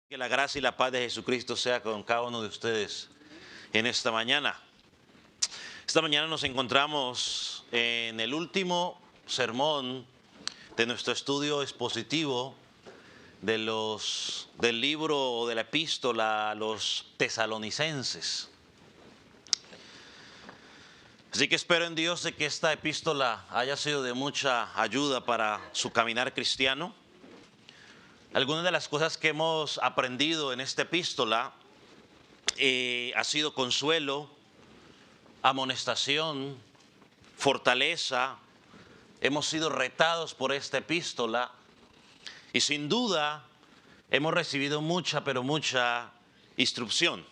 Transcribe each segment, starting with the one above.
Que la gracia y la paz de Jesucristo sea con cada uno de ustedes en esta mañana. Esta mañana nos encontramos en el último sermón de nuestro estudio expositivo del libro o de la epístola a los tesalonicenses. Así que espero en Dios de que esta epístola haya sido de mucha ayuda para su caminar cristiano. Algunas de las cosas que hemos aprendido en esta epístola ha sido consuelo, amonestación, fortaleza. Hemos sido retados por esta epístola y sin duda hemos recibido mucha, pero mucha instrucción.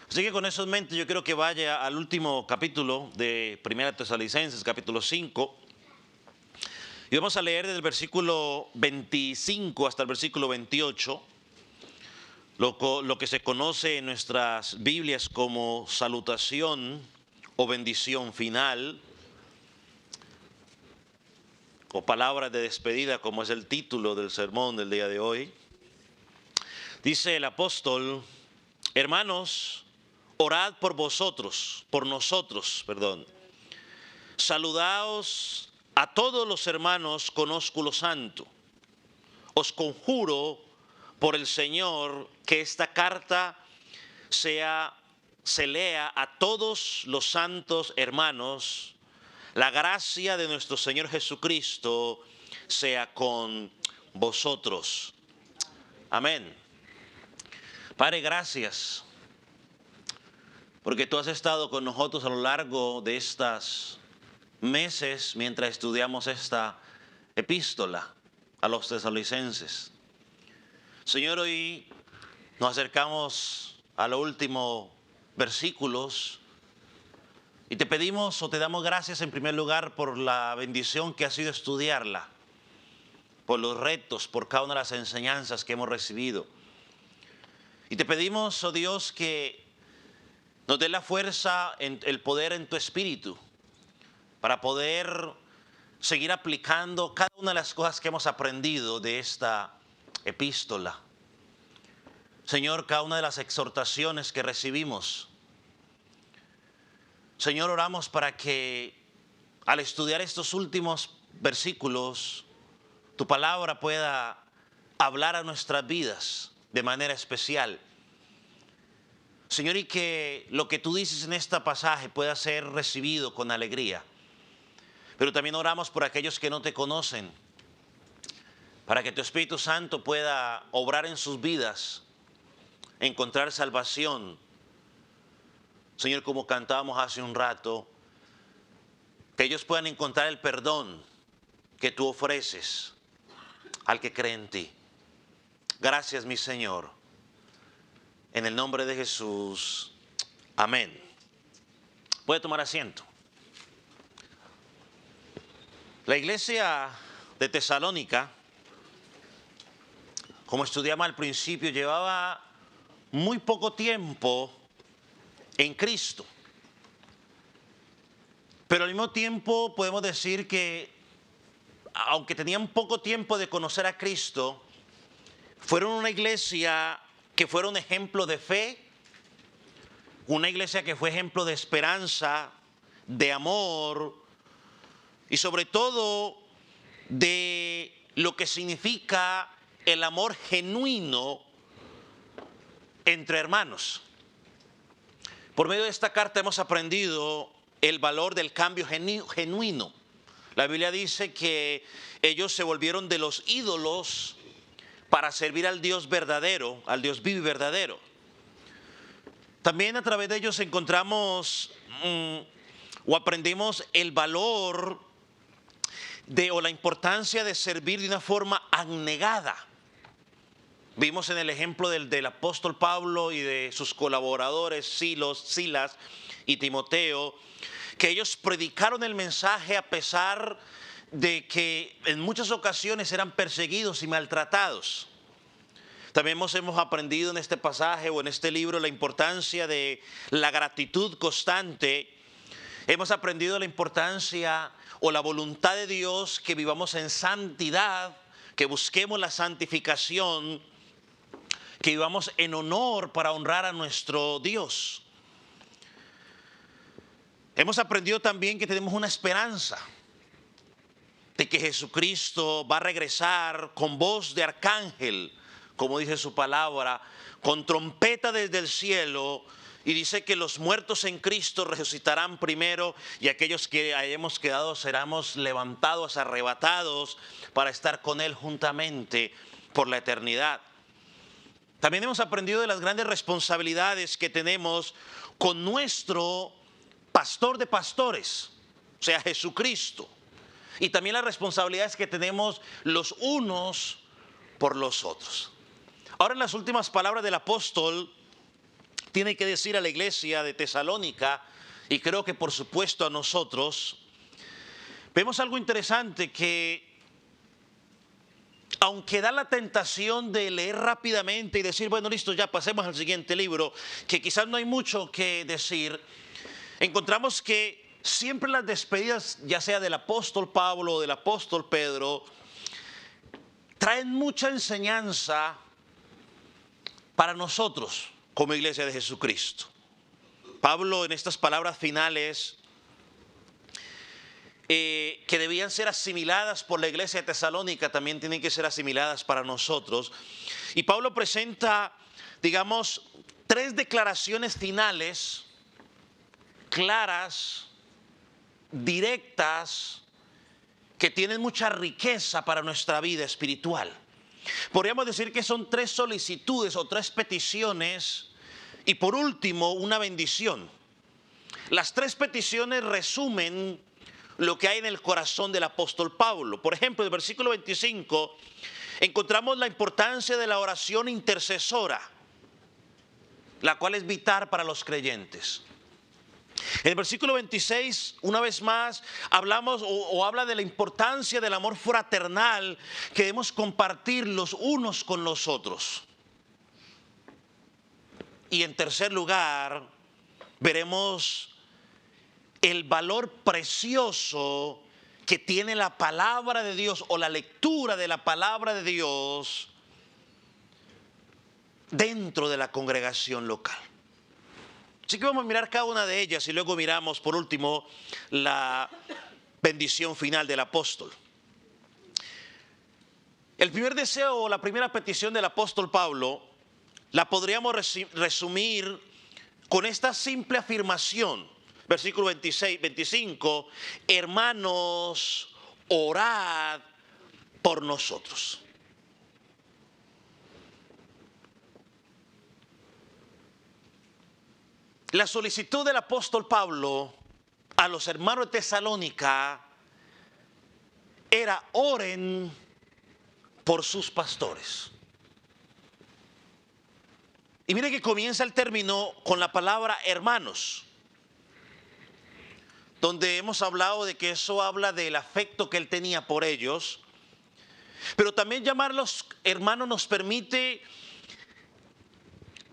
Así que con eso en mente yo quiero que vaya al último capítulo de 1 Tesalonicenses, capítulo 5. Y vamos a leer desde el versículo 25 hasta el versículo 28, lo que se conoce en nuestras Biblias como salutación o bendición final, o palabra de despedida, como es el título del sermón del día de hoy. Dice el apóstol: hermanos, orad por nosotros. Saludaos a todos los hermanos con ósculo santo. Os conjuro por el Señor que esta carta se lea a todos los santos hermanos. La gracia de nuestro Señor Jesucristo sea con vosotros. Amén. Padre, gracias, porque tú has estado con nosotros a lo largo de estos meses mientras estudiamos esta epístola a los tesalonicenses. Señor, hoy nos acercamos a los últimos versículos y te pedimos o te damos gracias en primer lugar por la bendición que ha sido estudiarla, por los retos, por cada una de las enseñanzas que hemos recibido. Y te pedimos, oh Dios, que nos dé la fuerza, el poder en tu espíritu, para poder seguir aplicando cada una de las cosas que hemos aprendido de esta epístola. Señor, cada una de las exhortaciones que recibimos. Señor, oramos para que al estudiar estos últimos versículos, tu palabra pueda hablar a nuestras vidas de manera especial. Señor, y que lo que tú dices en este pasaje pueda ser recibido con alegría. Pero también oramos por aquellos que no te conocen, para que tu Espíritu Santo pueda obrar en sus vidas, encontrar salvación. Señor, como cantábamos hace un rato, que ellos puedan encontrar el perdón que tú ofreces al que cree en ti. Gracias, mi Señor. En el nombre de Jesús. Amén. Puede tomar asiento. La iglesia de Tesalónica, como estudiamos al principio, llevaba muy poco tiempo en Cristo. Pero al mismo tiempo podemos decir que, aunque tenían poco tiempo de conocer a Cristo, fueron una iglesia que fueron ejemplo de fe, una iglesia que fue ejemplo de esperanza, de amor y sobre todo de lo que significa el amor genuino entre hermanos. Por medio de esta carta hemos aprendido el valor del cambio genuino. La Biblia dice que ellos se volvieron de los ídolos para servir al Dios verdadero, al Dios vivo y verdadero. También a través de ellos encontramos o aprendimos el valor o la importancia de servir de una forma abnegada. Vimos en el ejemplo del apóstol Pablo y de sus colaboradores Silas y Timoteo, que ellos predicaron el mensaje a pesar de que en muchas ocasiones eran perseguidos y maltratados. También hemos aprendido en este pasaje o en este libro la importancia de la gratitud constante. Hemos aprendido la importancia o la voluntad de Dios, que vivamos en santidad, que busquemos la santificación. que vivamos en honor para honrar a nuestro Dios. Hemos aprendido también que tenemos una esperanza de que Jesucristo va a regresar con voz de arcángel, como dice su palabra, con trompeta desde el cielo, y dice que los muertos en Cristo resucitarán primero y aquellos que hayamos quedado seremos levantados, arrebatados para estar con Él juntamente por la eternidad. También hemos aprendido de las grandes responsabilidades que tenemos con nuestro pastor de pastores, o sea, Jesucristo. Y también las responsabilidades que tenemos los unos por los otros. Ahora, en las últimas palabras del apóstol, tiene que decir a la iglesia de Tesalónica, y creo que por supuesto a nosotros, vemos algo interesante que, aunque da la tentación de leer rápidamente y decir, bueno, listo, ya pasemos al siguiente libro, que quizás no hay mucho que decir, encontramos que siempre las despedidas, ya sea del apóstol Pablo o del apóstol Pedro, traen mucha enseñanza para nosotros como iglesia de Jesucristo. Pablo, en estas palabras finales que debían ser asimiladas por la iglesia de Tesalónica, también tienen que ser asimiladas para nosotros. Y Pablo presenta, digamos, 3 declaraciones finales claras, directas, que tienen mucha riqueza para nuestra vida espiritual. Podríamos decir que son 3 solicitudes o 3 peticiones y por último una bendición. Las 3 peticiones resumen lo que hay en el corazón del apóstol Pablo. Por ejemplo, en el versículo 25 encontramos la importancia de la oración intercesora, la cual es vital para los creyentes. En el versículo 26, una vez más, hablamos o habla de la importancia del amor fraternal que debemos compartir los unos con los otros. Y en tercer lugar, veremos el valor precioso que tiene la palabra de Dios o la lectura de la palabra de Dios dentro de la congregación local. Así que vamos a mirar cada una de ellas y luego miramos por último la bendición final del apóstol. El primer deseo o la primera petición del apóstol Pablo la podríamos resumir con esta simple afirmación. Versículo 25, hermanos, orad por nosotros. La solicitud del apóstol Pablo a los hermanos de Tesalónica era: oren por sus pastores. Y mire que comienza el término con la palabra hermanos, donde hemos hablado de que eso habla del afecto que él tenía por ellos, pero también llamarlos hermanos nos permite.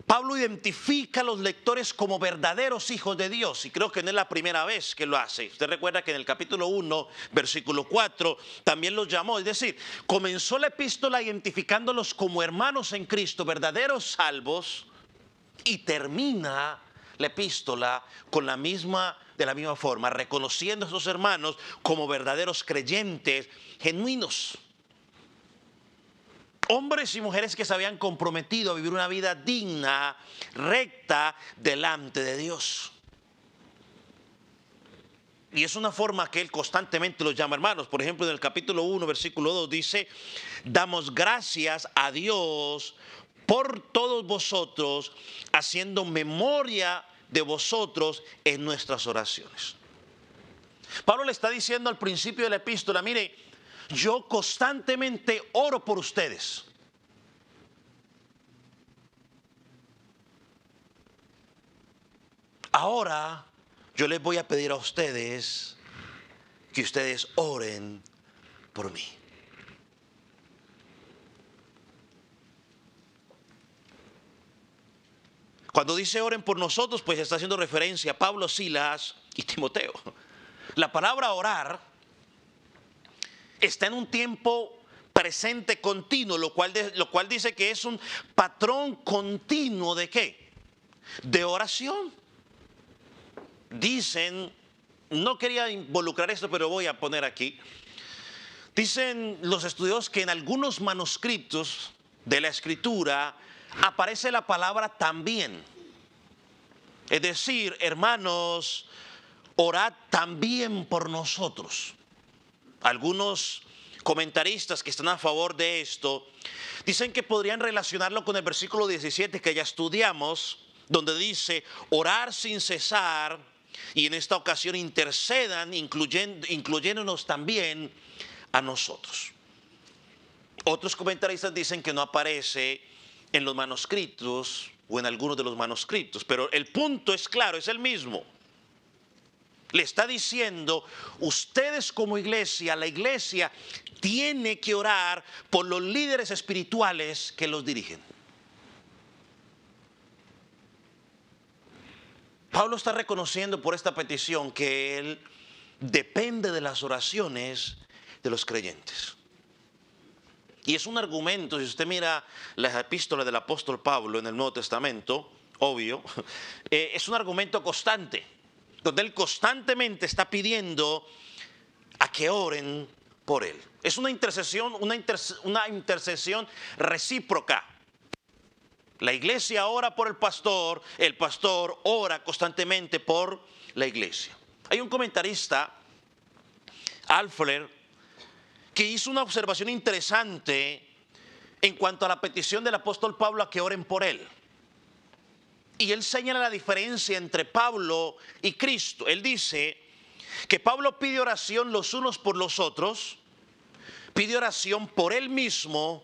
Pablo identifica a los lectores como verdaderos hijos de Dios, y creo que no es la primera vez que lo hace. Usted recuerda que en el capítulo 1, versículo 4, también los llamó. Es decir, comenzó la epístola identificándolos como hermanos en Cristo, verdaderos salvos, y termina la epístola de la misma forma, reconociendo a esos hermanos como verdaderos creyentes genuinos. Hombres y mujeres que se habían comprometido a vivir una vida digna, recta, delante de Dios. Y es una forma que él constantemente los llama hermanos. Por ejemplo, en el capítulo 1, versículo 2 dice: damos gracias a Dios por todos vosotros, haciendo memoria de vosotros en nuestras oraciones. Pablo le está diciendo al principio de la epístola: mire, yo constantemente oro por ustedes. Ahora yo les voy a pedir a ustedes que ustedes oren por mí. Cuando dice oren por nosotros, pues está haciendo referencia a Pablo, Silas y Timoteo. La palabra orar está en un tiempo presente continuo, lo cual dice que es un patrón continuo ¿de qué? De oración. Dicen, no quería involucrar esto, pero voy a poner aquí. Dicen los estudiosos que en algunos manuscritos de la Escritura aparece la palabra también. Es decir, hermanos, orad también por nosotros. Algunos comentaristas que están a favor de esto dicen que podrían relacionarlo con el versículo 17 que ya estudiamos, donde dice orar sin cesar, y en esta ocasión intercedan, incluyéndonos también a nosotros. Otros comentaristas dicen que no aparece en los manuscritos o en algunos de los manuscritos, pero el punto es claro, es el mismo. Le está diciendo, ustedes como iglesia, la iglesia tiene que orar por los líderes espirituales que los dirigen. Pablo está reconociendo por esta petición que él depende de las oraciones de los creyentes. Y es un argumento, si usted mira las epístolas del apóstol Pablo en el Nuevo Testamento, obvio, es un argumento constante, donde él constantemente está pidiendo a que oren por él. Es una intercesión recíproca. La iglesia ora por el pastor ora constantemente por la iglesia. Hay un comentarista, Alfred, que hizo una observación interesante en cuanto a la petición del apóstol Pablo a que oren por él. Y él señala la diferencia entre Pablo y Cristo. Él dice que Pablo pide oración los unos por los otros, pide oración por él mismo.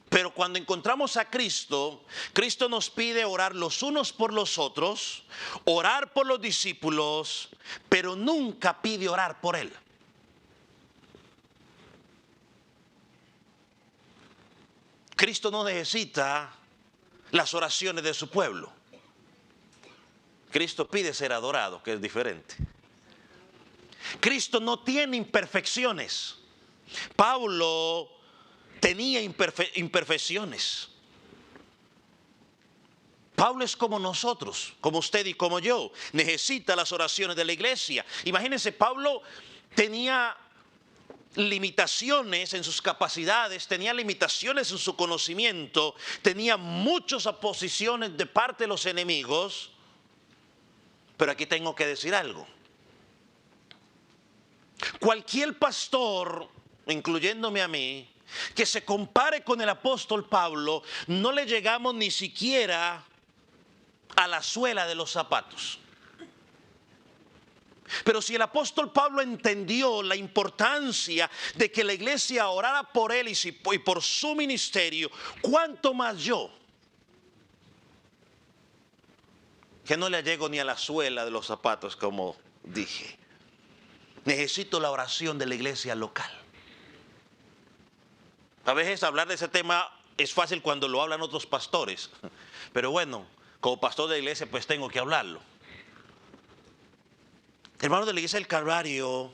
Pero cuando encontramos a Cristo, Cristo nos pide orar los unos por los otros, orar por los discípulos, pero nunca pide orar por Él. Cristo no necesita las oraciones de su pueblo. Cristo pide ser adorado, que es diferente. Cristo no tiene imperfecciones. Pablo tenía imperfecciones. Pablo es como nosotros, como usted y como yo. Necesita las oraciones de la iglesia. Imagínense, Pablo tenía limitaciones en sus capacidades, tenía limitaciones en su conocimiento, tenía muchas oposiciones de parte de los enemigos. Pero aquí tengo que decir algo. Cualquier pastor, incluyéndome a mí, que se compare con el apóstol Pablo, no le llegamos ni siquiera a la suela de los zapatos. Pero si el apóstol Pablo entendió la importancia de que la iglesia orara por él y por su ministerio, ¿cuánto más yo? Que no le llego ni a la suela de los zapatos, como dije. Necesito la oración de la iglesia local. A veces hablar de ese tema es fácil cuando lo hablan otros pastores. Pero bueno, como pastor de la iglesia pues tengo que hablarlo. Hermanos de la iglesia del Calvario,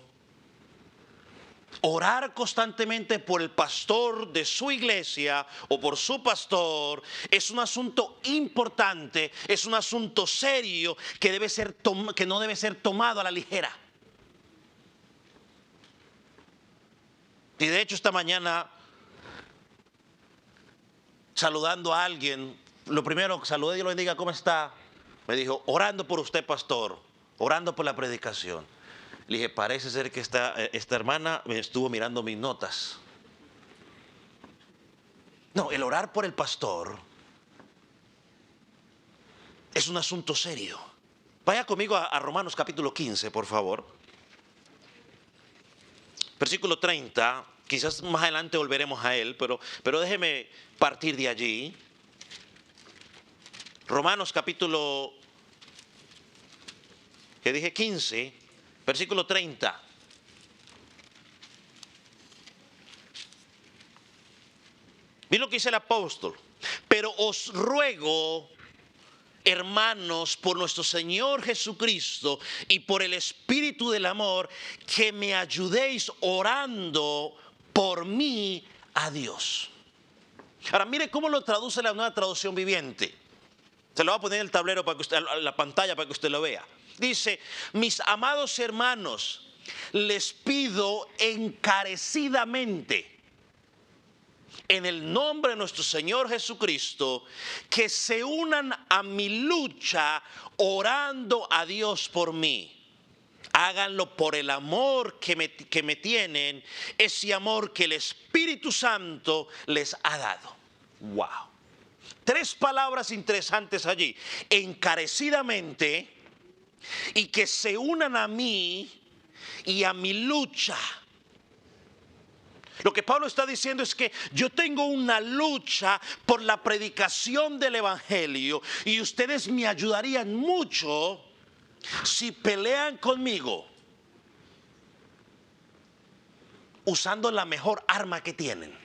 orar constantemente por el pastor de su iglesia o por su pastor es un asunto importante, es un asunto serio que no debe ser tomado a la ligera. Y de hecho esta mañana, saludando a alguien, lo primero, saludé, Dios lo bendiga, ¿cómo está? Me dijo, orando por usted, pastor, orando por la predicación. Le dije, parece ser que esta hermana me estuvo mirando mis notas. No, el orar por el pastor es un asunto serio. Vaya conmigo a Romanos capítulo 15, por favor. Versículo 30, quizás más adelante volveremos a él, pero déjeme partir de allí. Romanos capítulo, que dije 15, versículo 30. Miren lo que dice el apóstol. Pero os ruego, hermanos, por nuestro Señor Jesucristo y por el Espíritu del amor, que me ayudéis orando por mí a Dios. Ahora mire cómo lo traduce la Nueva Traducción Viviente. Se lo voy a poner en el tablero para que usted, la pantalla para que usted lo vea. Dice: mis amados hermanos, les pido encarecidamente, en el nombre de nuestro Señor Jesucristo, que se unan a mi lucha orando a Dios por mí. Háganlo por el amor que me tienen, ese amor que el Espíritu Santo les ha dado. Wow. 3 palabras interesantes allí: encarecidamente, y que se unan a mí y a mi lucha. Lo que Pablo está diciendo es que yo tengo una lucha por la predicación del Evangelio y ustedes me ayudarían mucho si pelean conmigo usando la mejor arma que tienen: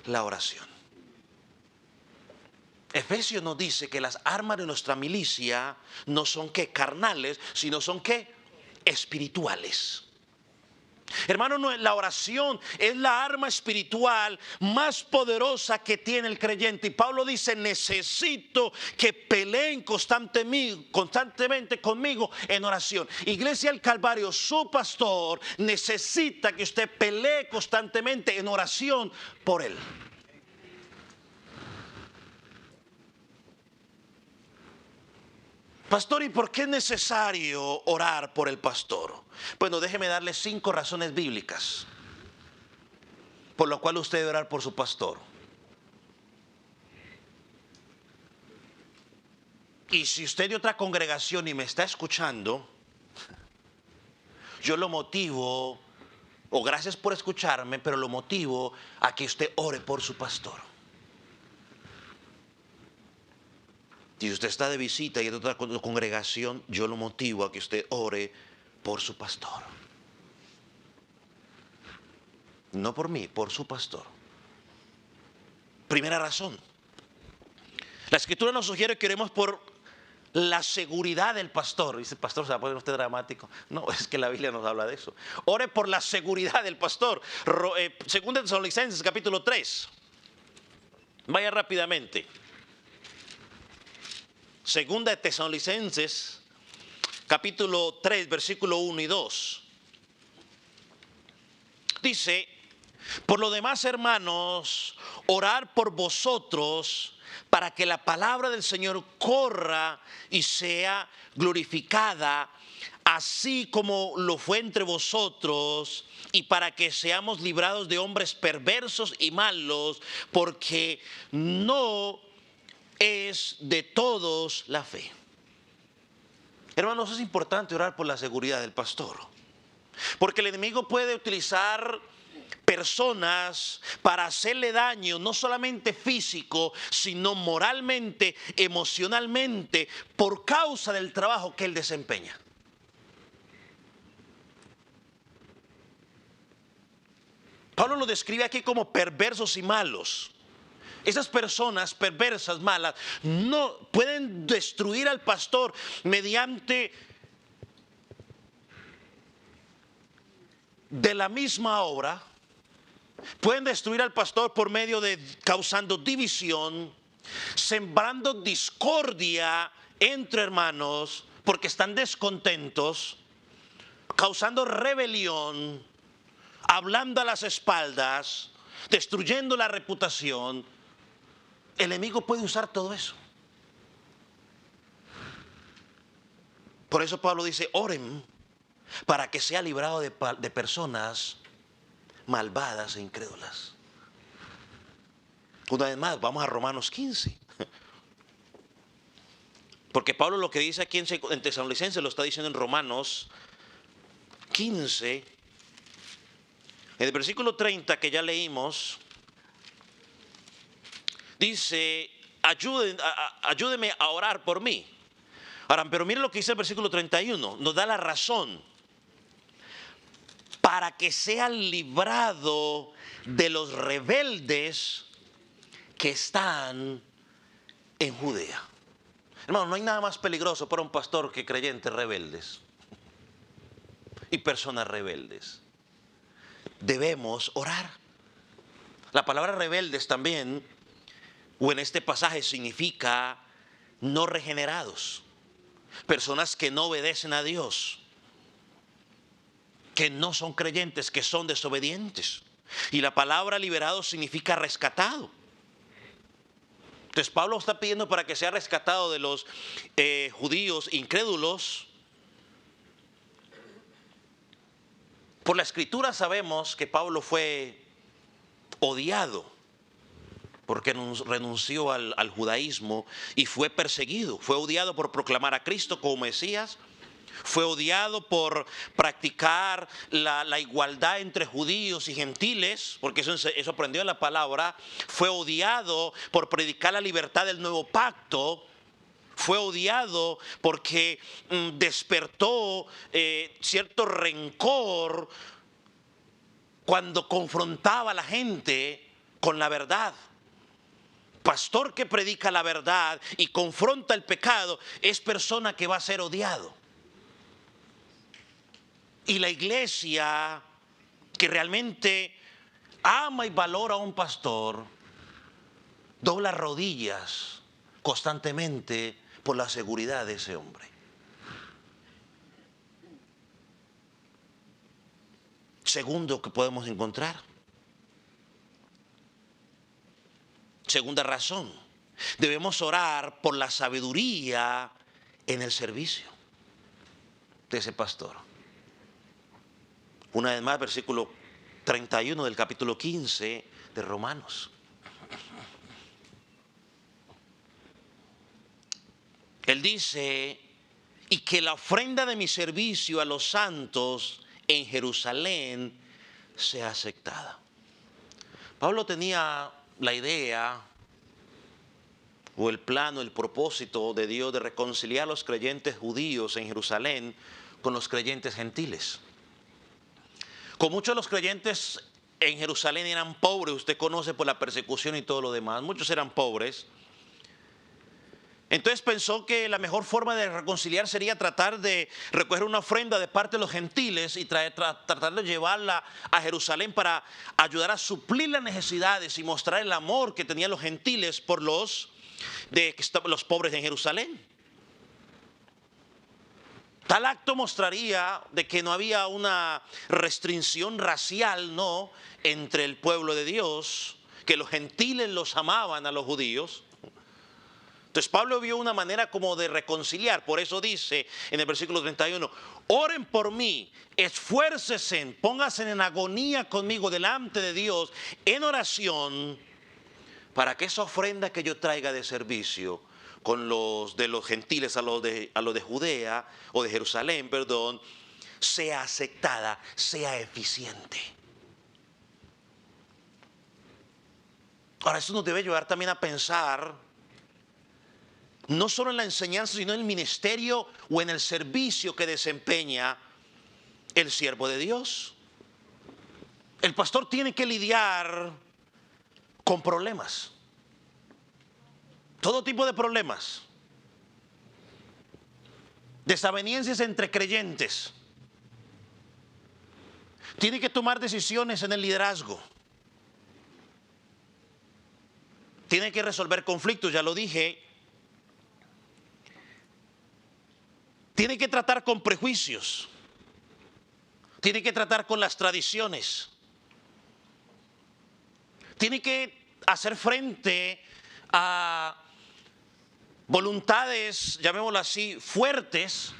la oración. Efesios nos dice que las armas de nuestra milicia no son ¿qué? Carnales, sino son ¿qué? Espirituales. Hermano, la oración es la arma espiritual más poderosa que tiene el creyente. Y Pablo dice: necesito que peleen constantemente conmigo en oración. Iglesia del Calvario, su pastor necesita que usted pelee constantemente en oración por él. Pastor, ¿y por qué es necesario orar por el pastor? Bueno, déjeme darle 5 razones bíblicas por lo cual usted debe orar por su pastor. Y si usted es de otra congregación y me está escuchando, yo lo motivo, o gracias por escucharme, pero lo motivo a que usted ore por su pastor. Si usted está de visita y es de otra congregación, yo lo motivo a que usted ore por su pastor. No por mí, por su pastor. Primera razón: la Escritura nos sugiere que oremos por la seguridad del pastor. Dice: pastor, ¿se va a poner usted dramático? No, es que la Biblia nos habla de eso. Ore por la seguridad del pastor. Segunda de Tesalonicenses, capítulo 3. Vaya rápidamente. Segunda de Tesalonicenses, capítulo 3, versículo 1 y 2. Dice: por lo demás, hermanos, orar por vosotros para que la palabra del Señor corra y sea glorificada, así como lo fue entre vosotros, y para que seamos librados de hombres perversos y malos, porque no es de todos la fe. Hermanos, es importante orar por la seguridad del pastor, porque el enemigo puede utilizar personas para hacerle daño, no solamente físico, sino moralmente, emocionalmente, por causa del trabajo que él desempeña. Pablo lo describe aquí como perversos y malos. Esas personas perversas, malas, no pueden destruir al pastor mediante de la misma obra. Pueden destruir al pastor por medio de causando división, sembrando discordia entre hermanos porque están descontentos, causando rebelión, hablando a las espaldas, destruyendo la reputación. El enemigo puede usar todo eso. Por eso Pablo dice: oren para que sea librado de personas malvadas e incrédulas. Una vez más, vamos a Romanos 15. Porque Pablo lo que dice aquí en Tesalonicenses lo está diciendo en Romanos 15. En el versículo 30 que ya leímos, dice: ayúdeme a orar por mí. Ahora, pero miren lo que dice el versículo 31. Nos da la razón: para que sea librado de los rebeldes que están en Judea. Hermano, no hay nada más peligroso para un pastor que creyentes rebeldes y personas rebeldes. debemos orar. La palabra rebeldes también, o en este pasaje, significa no regenerados. Personas que no obedecen a Dios, que no son creyentes, que son desobedientes. Y la palabra liberado significa rescatado. Entonces Pablo está pidiendo para que sea rescatado de los judíos incrédulos. Por la escritura sabemos que Pablo fue odiado porque renunció al judaísmo y fue perseguido. Fue odiado por proclamar a Cristo como Mesías. Fue odiado por practicar la igualdad entre judíos y gentiles, porque eso aprendió en la palabra. Fue odiado por predicar la libertad del nuevo pacto. Fue odiado porque despertó cierto rencor cuando confrontaba a la gente con la verdad. Pastor que predica la verdad y confronta el pecado es persona que va a ser odiado. Y la iglesia que realmente ama y valora a un pastor dobla rodillas constantemente por la seguridad de ese hombre. Segundo que podemos encontrar. Segunda razón. Debemos orar por la sabiduría en el servicio de ese pastor. Una vez más, versículo 31 del capítulo 15 de Romanos. Él dice, y que la ofrenda de mi servicio a los santos en Jerusalén sea aceptada. Pablo tenía la idea o el plano, el propósito de Dios de reconciliar a los creyentes judíos en Jerusalén con los creyentes gentiles. Con muchos de los creyentes en Jerusalén eran pobres, usted conoce por la persecución y todo lo demás, muchos eran pobres. Entonces pensó que la mejor forma de reconciliar sería tratar de recoger una ofrenda de parte de los gentiles y tratar de llevarla a Jerusalén para ayudar a suplir las necesidades y mostrar el amor que tenían los gentiles por los pobres en Jerusalén. Tal acto mostraría de que no había una restricción racial, no, entre el pueblo de Dios, que los gentiles los amaban a los judíos. Entonces Pablo vio una manera como de reconciliar. Por eso dice en el versículo 31, oren por mí, esfuércense, pónganse en agonía conmigo delante de Dios en oración, para que esa ofrenda que yo traiga de servicio con los de los gentiles a los de Judea o de Jerusalén, perdón, sea aceptada, sea eficiente. Ahora, esto nos debe llevar también a pensar no solo en la enseñanza, sino en el ministerio o en el servicio que desempeña el siervo de Dios. El pastor tiene que lidiar con problemas. Todo tipo de problemas. Desavenencias entre creyentes. Tiene que tomar decisiones en el liderazgo. Tiene que resolver conflictos, ya lo dije. Tiene que tratar con prejuicios. Tiene que tratar con las tradiciones. Tiene que hacer frente a voluntades, llamémoslo así, fuertes,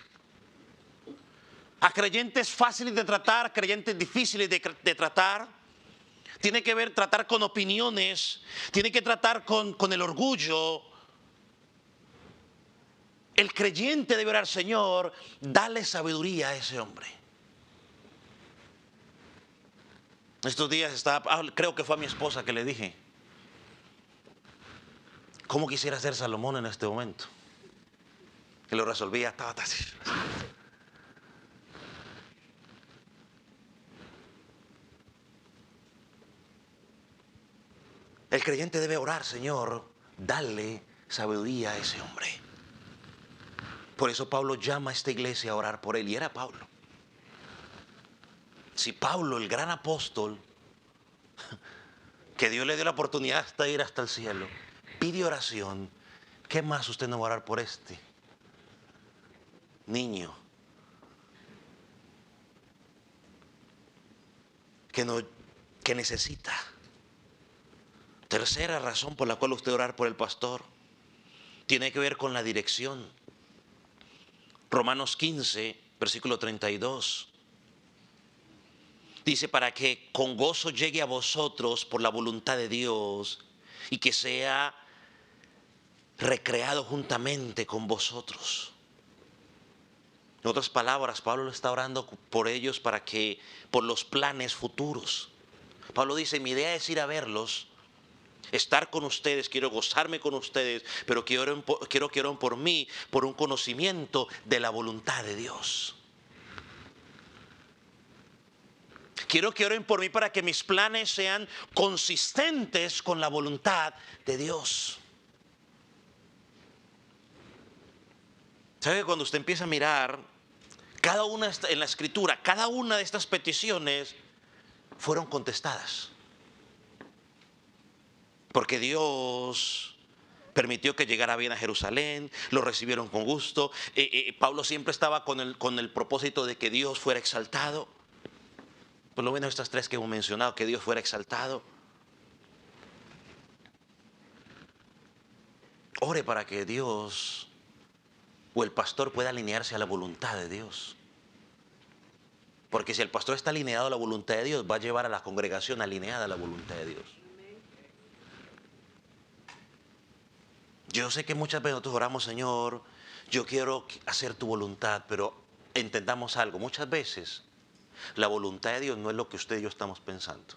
a creyentes fáciles de tratar, creyentes difíciles de tratar. Tiene que tratar con opiniones, tiene que tratar con el orgullo. El creyente debe orar, Señor, dale sabiduría a ese hombre. Estos días creo que fue a mi esposa que le dije, ¿cómo quisiera ser Salomón en este momento? Que lo resolvía, estaba así. El creyente debe orar, Señor, dale sabiduría a ese hombre. Por eso Pablo llama a esta iglesia a orar por él, y era Pablo. Si Pablo, el gran apóstol, que Dios le dio la oportunidad hasta ir hasta el cielo, pide oración, ¿qué más usted no va a orar por este niño que necesita? Tercera razón por la cual usted orar por el pastor tiene que ver con la dirección. Romanos 15, versículo 32. Dice, para que con gozo llegue a vosotros por la voluntad de Dios y que sea recreado juntamente con vosotros. En otras palabras, Pablo está orando por ellos por los planes futuros. Pablo dice, mi idea es ir a verlos, estar con ustedes, quiero gozarme con ustedes, pero quiero que oren por mí, por un conocimiento de la voluntad de Dios. Quiero que oren por mí para que mis planes sean consistentes con la voluntad de Dios. ¿Sabe que cuando usted empieza a mirar cada una en la escritura, cada una de estas peticiones fueron contestadas? Porque Dios permitió que llegara bien a Jerusalén, lo recibieron con gusto. Pablo siempre estaba con el propósito de que Dios fuera exaltado. Por lo menos estas tres que hemos mencionado, que Dios fuera exaltado. Ore para que Dios o el pastor pueda alinearse a la voluntad de Dios. Porque si el pastor está alineado a la voluntad de Dios, va a llevar a la congregación alineada a la voluntad de Dios. Yo sé que muchas veces nosotros oramos, Señor, yo quiero hacer tu voluntad, pero entendamos algo, muchas veces la voluntad de Dios no es lo que usted y yo estamos pensando.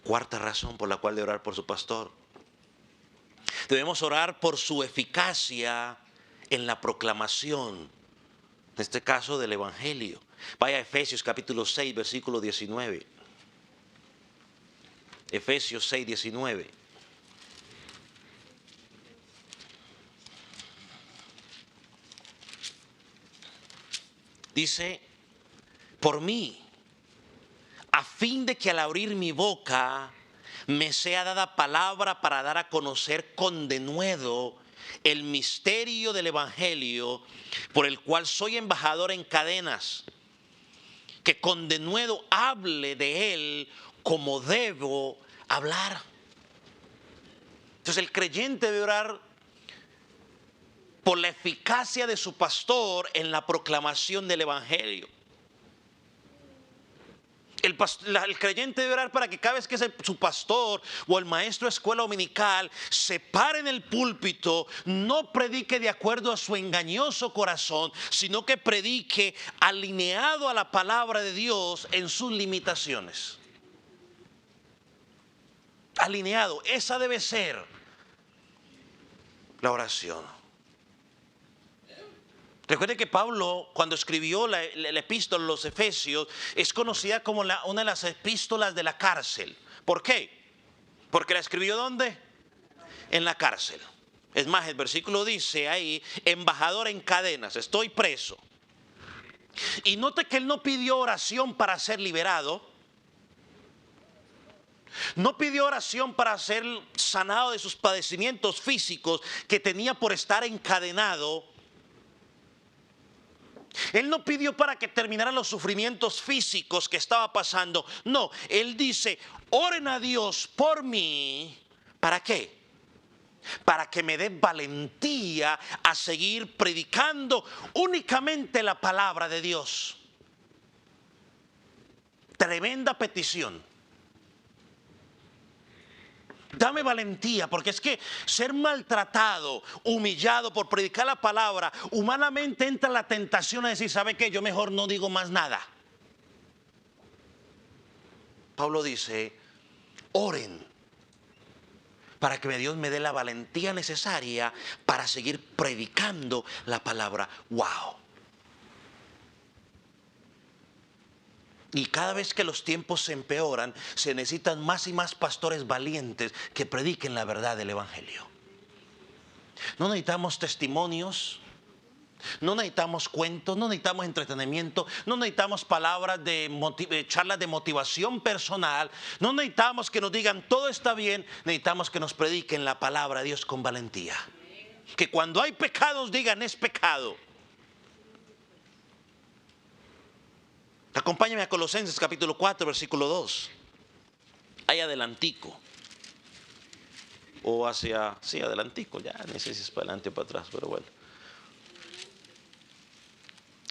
Cuarta razón por la cual de orar por su pastor. Debemos orar por su eficacia en la proclamación, en este caso del Evangelio. Vaya a Efesios capítulo 6, versículo 19. Efesios 6, 19. Dice, por mí, a fin de que al abrir mi boca me sea dada palabra para dar a conocer con denuedo el misterio del Evangelio, por el cual soy embajador en cadenas, que con denuedo hable de él como debo hablar. Entonces el creyente debe orar por la eficacia de su pastor en la proclamación del Evangelio. El creyente debe orar para que cada vez que su pastor o el maestro de escuela dominical se pare en el púlpito, no predique de acuerdo a su engañoso corazón, sino que predique alineado a la palabra de Dios en sus limitaciones. Alineado, esa debe ser la oración. Recuerde que Pablo, cuando escribió la epístola a los Efesios, es conocida como una de las epístolas de la cárcel. ¿Por qué? Porque la escribió ¿dónde? En la cárcel. Es más, el versículo dice ahí, embajador en cadenas, estoy preso. Y note que él no pidió oración para ser liberado. No pidió oración para ser sanado de sus padecimientos físicos que tenía por estar encadenado. Él no pidió para que terminaran los sufrimientos físicos que estaba pasando. No, él dice, oren a Dios por mí. ¿Para qué? Para que me dé valentía a seguir predicando únicamente la palabra de Dios. Tremenda petición. Dame valentía, porque es que ser maltratado, humillado por predicar la palabra, humanamente entra la tentación a decir, ¿sabe qué? Yo mejor no digo más nada. Pablo dice, oren para que Dios me dé la valentía necesaria para seguir predicando la palabra. ¡Wow! Y cada vez que los tiempos se empeoran, se necesitan más y más pastores valientes que prediquen la verdad del Evangelio. No necesitamos testimonios No necesitamos cuentos, no necesitamos entretenimiento, no necesitamos palabras charlas de motivación personal, no necesitamos que nos digan todo está bien, necesitamos que nos prediquen la palabra de Dios con valentía. Que cuando hay pecados digan es pecado. Acompáñame a Colosenses capítulo 4, versículo 2. Ahí adelantico. O hacia, sí, adelantico, ya no sé si es para adelante o para atrás, pero bueno.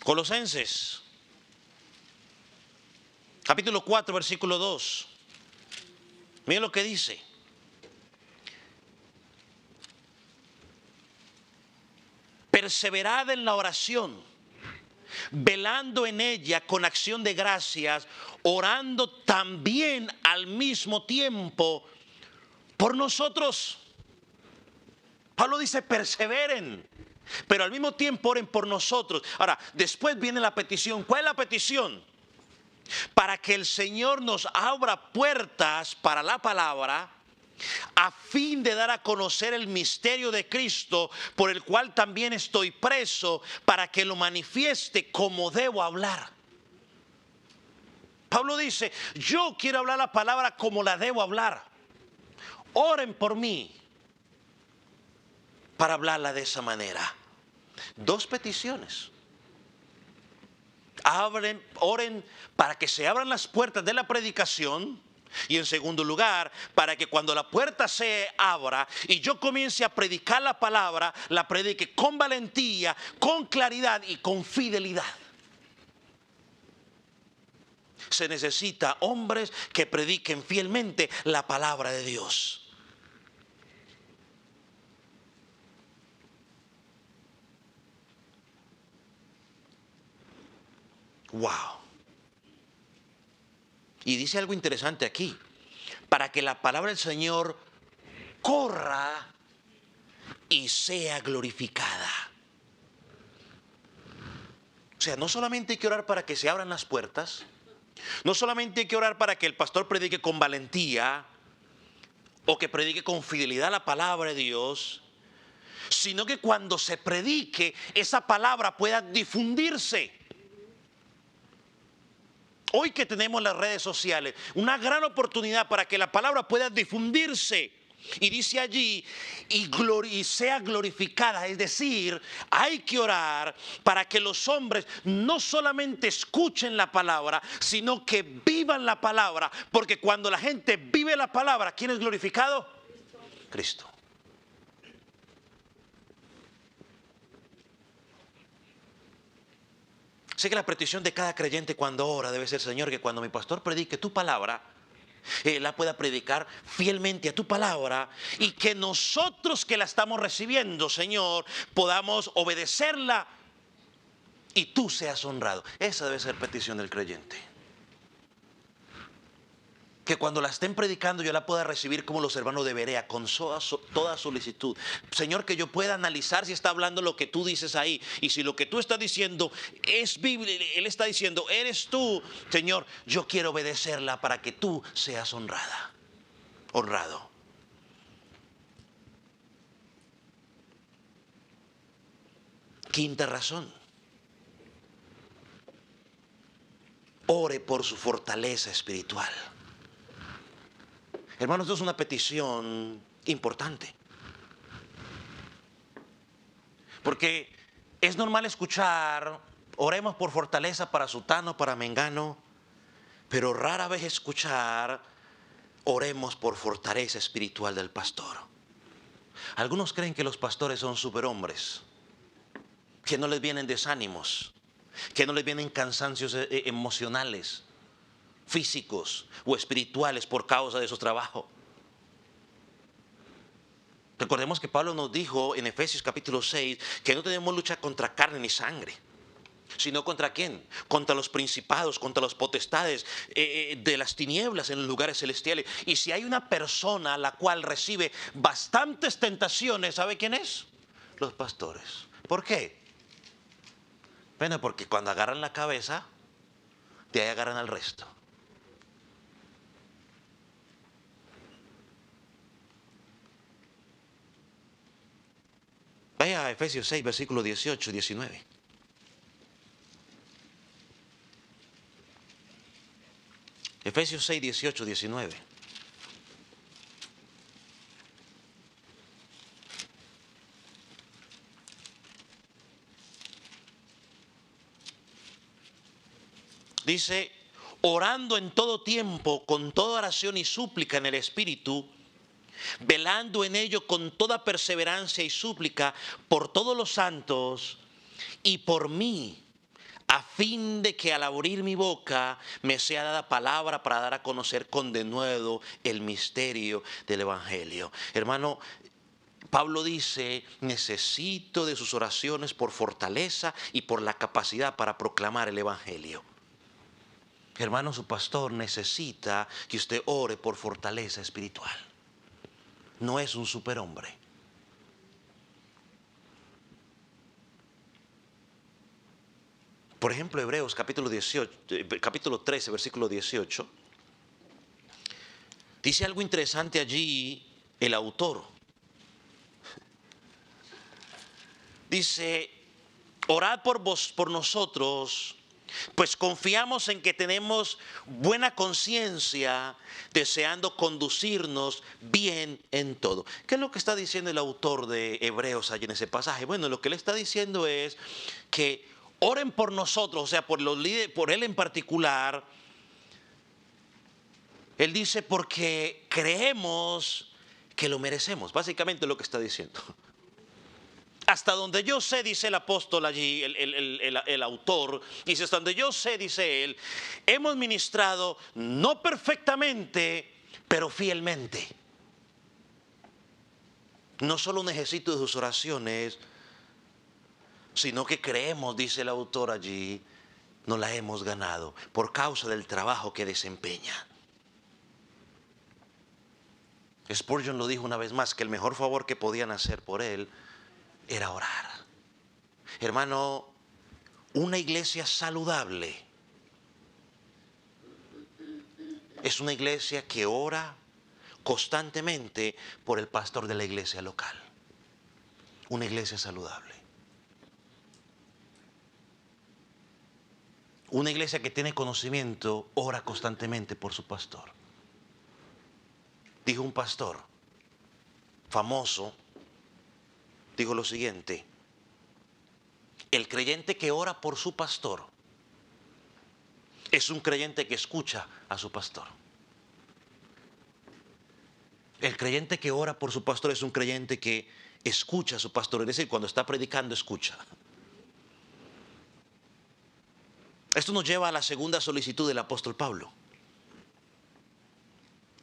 Colosenses capítulo 4, versículo 2. Miren lo que dice. Perseverad en la oración, velando en ella con acción de gracias, orando también al mismo tiempo por nosotros. Pablo dice perseveren, pero al mismo tiempo oren por nosotros. Ahora, después viene la petición. ¿Cuál es la petición? Para que el Señor nos abra puertas para la palabra, a fin de dar a conocer el misterio de Cristo, por el cual también estoy preso, para que lo manifieste como debo hablar. Pablo dice, yo quiero hablar la palabra como la debo hablar. Oren por mí para hablarla de esa manera. Dos peticiones. Oren para que se abran las puertas de la predicación. Y en segundo lugar, para que cuando la puerta se abra y yo comience a predicar la palabra, la predique con valentía, con claridad y con fidelidad. Se necesita hombres que prediquen fielmente la palabra de Dios. Wow. Y dice algo interesante aquí. Para que la palabra del Señor corra y sea glorificada. O sea, no solamente hay que orar para que se abran las puertas, no solamente hay que orar para que el pastor predique con valentía o que predique con fidelidad la palabra de Dios, sino que cuando se predique esa palabra pueda difundirse. Hoy que tenemos las redes sociales, una gran oportunidad para que la palabra pueda difundirse. Y dice allí, y sea glorificada. Es decir, hay que orar para que los hombres no solamente escuchen la palabra, sino que vivan la palabra. Porque cuando la gente vive la palabra, ¿quién es glorificado? Cristo. Sé que la petición de cada creyente cuando ora debe ser, Señor, que cuando mi pastor predique tu palabra, la pueda predicar fielmente a tu palabra y que nosotros que la estamos recibiendo, Señor, podamos obedecerla y tú seas honrado. Esa debe ser petición del creyente. Que cuando la estén predicando yo la pueda recibir como los hermanos de Berea, con toda solicitud. Señor, que yo pueda analizar si está hablando lo que tú dices ahí. Y si lo que tú estás diciendo es Biblia, Él está diciendo, eres tú, Señor, yo quiero obedecerla para que tú seas honrado. Quinta razón. Ore por su fortaleza espiritual. Hermanos, esto es una petición importante. Porque es normal escuchar, oremos por fortaleza para sutano, para mengano, pero rara vez escuchar, oremos por fortaleza espiritual del pastor. Algunos creen que los pastores son superhombres, que no les vienen desánimos, que no les vienen cansancios emocionales, físicos o espirituales por causa de su trabajo. Recordemos que Pablo nos dijo en Efesios capítulo 6 que no tenemos lucha contra carne ni sangre, sino contra ¿quién? Contra los principados, contra las potestades de las tinieblas en los lugares celestiales. Y si hay una persona a la cual recibe bastantes tentaciones, ¿sabe quién es? Los pastores. ¿Por qué? Bueno, porque cuando agarran la cabeza, de ahí agarran al resto. Vaya a Efesios 6, versículos 18 y 19. Efesios 6, 18, 19. Dice, orando en todo tiempo, con toda oración y súplica en el Espíritu, velando en ello con toda perseverancia y súplica por todos los santos y por mí, a fin de que al abrir mi boca me sea dada palabra para dar a conocer con denuedo el misterio del Evangelio. Hermano, Pablo dice, necesito de sus oraciones por fortaleza y por la capacidad para proclamar el Evangelio. Hermano, su pastor necesita que usted ore por fortaleza espiritual. No es un superhombre. Por ejemplo, Hebreos capítulo 13, versículo 18. Dice algo interesante allí el autor. Dice, orad por nosotros, pues confiamos en que tenemos buena conciencia, deseando conducirnos bien en todo. ¿Qué es lo que está diciendo el autor de Hebreos allí en ese pasaje? Bueno, lo que él está diciendo es que oren por nosotros, o sea, por los líderes, por él en particular. Él dice porque creemos que lo merecemos. Básicamente lo que está diciendo. Hasta donde yo sé, dice el apóstol allí, el autor, dice, hasta donde yo sé, dice él, hemos ministrado no perfectamente, pero fielmente. No solo necesito de sus oraciones, sino que creemos, dice el autor allí, nos la hemos ganado por causa del trabajo que desempeña. Spurgeon lo dijo una vez más, que el mejor favor que podían hacer por él era orar. Hermano, una iglesia saludable es una iglesia que ora constantemente por el pastor de la iglesia local. Una iglesia saludable. Una iglesia que tiene conocimiento ora constantemente por su pastor. Dijo un pastor famoso, dijo lo siguiente: el creyente que ora por su pastor es un creyente que escucha a su pastor. El creyente que ora por su pastor es un creyente que escucha a su pastor, es decir, cuando está predicando, escucha. Esto nos lleva a la segunda solicitud del apóstol Pablo,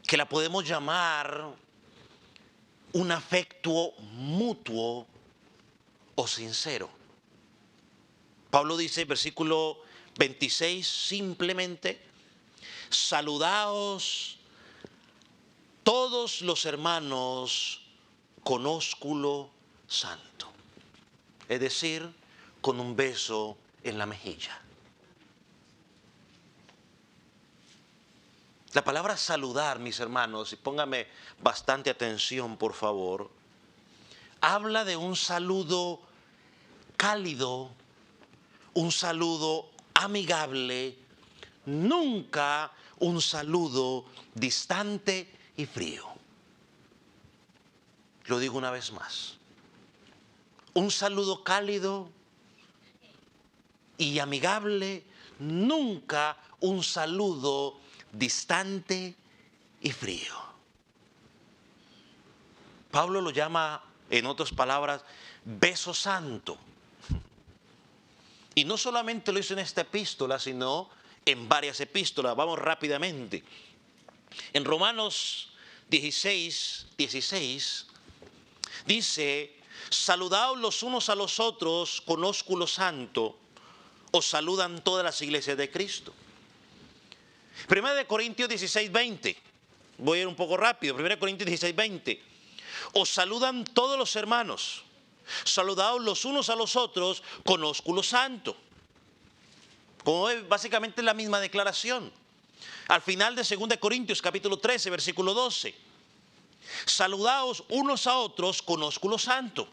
que la podemos llamar un afecto mutuo o sincero. Pablo dice, versículo 26, simplemente, saludaos todos los hermanos con ósculo santo. Es decir, con un beso en la mejilla. La palabra saludar, mis hermanos, y póngame bastante atención, por favor, habla de un saludo cálido, un saludo amigable, nunca un saludo distante y frío. Lo digo una vez más. Un saludo cálido y amigable, nunca un saludo distante y frío. Pablo lo llama, en otras palabras, beso santo. Y no solamente lo hizo en esta epístola, sino en varias epístolas. Vamos rápidamente. En Romanos 16, 16, dice, saludaos los unos a los otros con ósculo santo. Os saludan todas las iglesias de Cristo. Primera de Corintios 16, 20. Voy a ir un poco rápido. Primera de Corintios 16, 20. Os saludan todos los hermanos. Saludaos los unos a los otros con ósculo santo. Como es básicamente la misma declaración. Al final de 2 Corintios capítulo 13, versículo 12. Saludaos unos a otros con ósculo santo.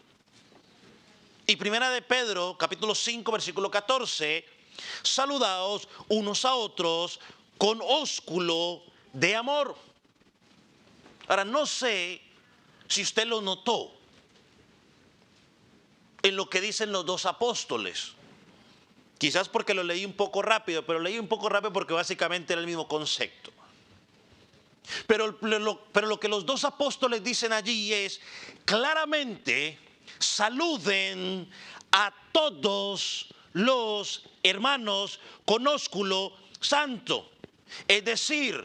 Y primera de Pedro, capítulo 5, versículo 14, saludaos unos a otros con ósculo de amor. Ahora, no sé si usted lo notó en lo que dicen los dos apóstoles. Quizás porque lo leí un poco rápido, pero leí un poco rápido porque básicamente era el mismo concepto. Pero lo que los dos apóstoles dicen allí es, claramente, saluden a todos los hermanos con ósculo santo. Es decir,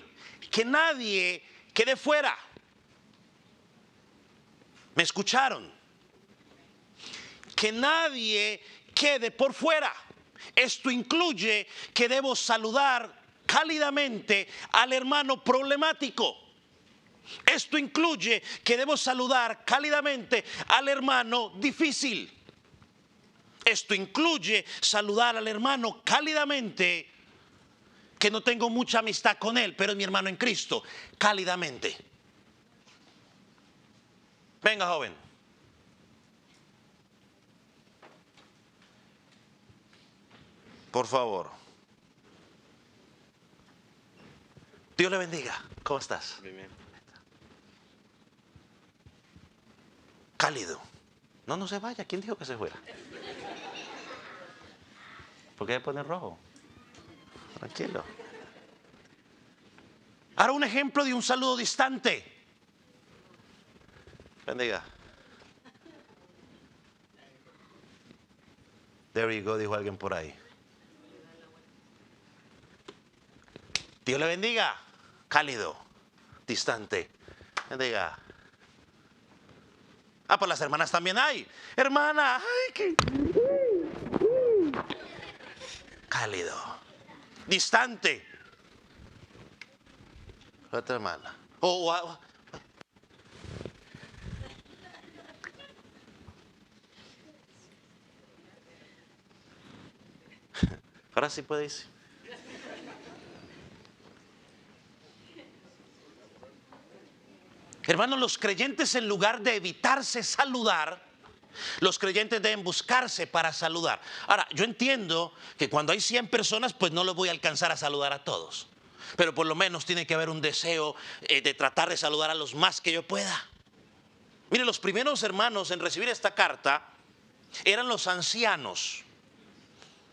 que nadie quede fuera. ¿Me escucharon? Que nadie quede por fuera. Esto incluye que debo saludar cálidamente al hermano problemático. Esto incluye que debo saludar cálidamente al hermano difícil. Esto incluye saludar al hermano cálidamente, que no tengo mucha amistad con él, pero es mi hermano en Cristo, cálidamente. Venga, joven. Por favor. Dios le bendiga. ¿Cómo estás? Bien. Cálido. No se vaya. ¿Quién dijo que se fuera? ¿Por qué me pone rojo? Tranquilo. Ahora un ejemplo de un saludo distante. Bendiga. There you go, dijo alguien por ahí. Dios le bendiga. Cálido, distante. Bendiga. Ah, pues las hermanas también hay. Hermana, ay, qué... Cálido, distante. Otra hermana. Ahora sí puede irse. Hermanos, los creyentes, en lugar de evitarse saludar, los creyentes deben buscarse para saludar. Ahora, yo entiendo que cuando hay 100 personas, pues no los voy a alcanzar a saludar a todos. Pero por lo menos tiene que haber un deseo de tratar de saludar a los más que yo pueda. Mire, los primeros hermanos en recibir esta carta eran los ancianos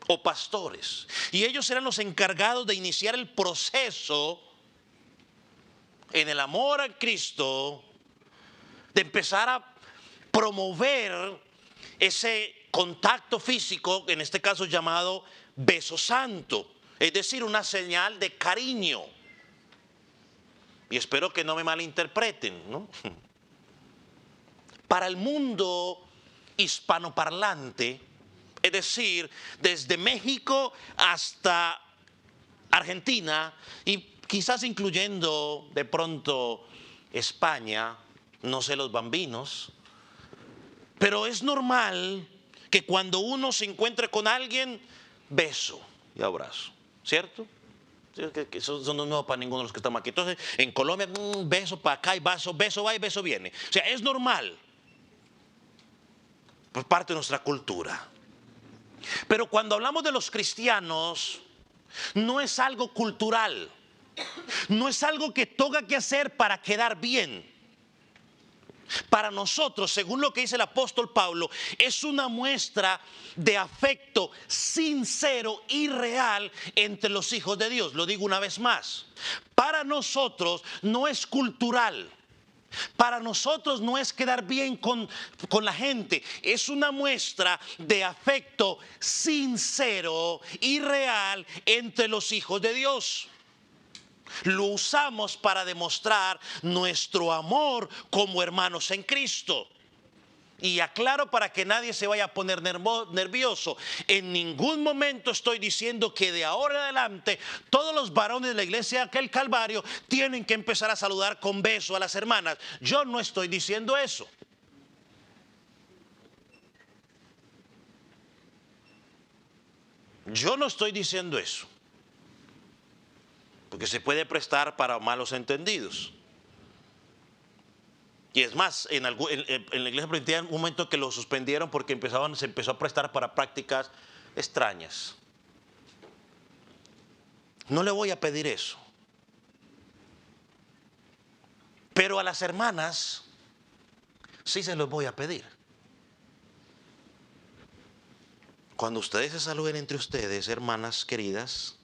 o pastores. Y ellos eran los encargados de iniciar el proceso en el amor a Cristo, de empezar a promover ese contacto físico, en este caso llamado beso santo, es decir, una señal de cariño. Y espero que no me malinterpreten, ¿no? Para el mundo hispanoparlante, es decir, desde México hasta Argentina y quizás incluyendo de pronto España, no sé, los bambinos, pero es normal que cuando uno se encuentre con alguien, beso y abrazo, ¿cierto? Que eso no es nuevo para ninguno de los que estamos aquí. Entonces, en Colombia, beso para acá y beso va y beso viene. O sea, es normal, por parte de nuestra cultura. Pero cuando hablamos de los cristianos, no es algo cultural. No es algo que toca que hacer para quedar bien. Para nosotros, según lo que dice el apóstol Pablo, es una muestra de afecto sincero y real entre los hijos de Dios. Lo digo una vez más. Para nosotros no es cultural. Para nosotros no es quedar bien con la gente. Es una muestra de afecto sincero y real entre los hijos de Dios. Lo usamos para demostrar nuestro amor como hermanos en Cristo. Y aclaro para que nadie se vaya a poner nervioso. En ningún momento estoy diciendo que de ahora en adelante todos los varones de la iglesia de aquel Calvario tienen que empezar a saludar con beso a las hermanas. Yo no estoy diciendo eso. Yo no estoy diciendo eso. Porque se puede prestar para malos entendidos. Y es más, en la iglesia primitiva, en un momento que lo suspendieron porque se empezó a prestar para prácticas extrañas. No le voy a pedir eso. Pero a las hermanas sí se los voy a pedir. Cuando ustedes se saluden entre ustedes, hermanas queridas,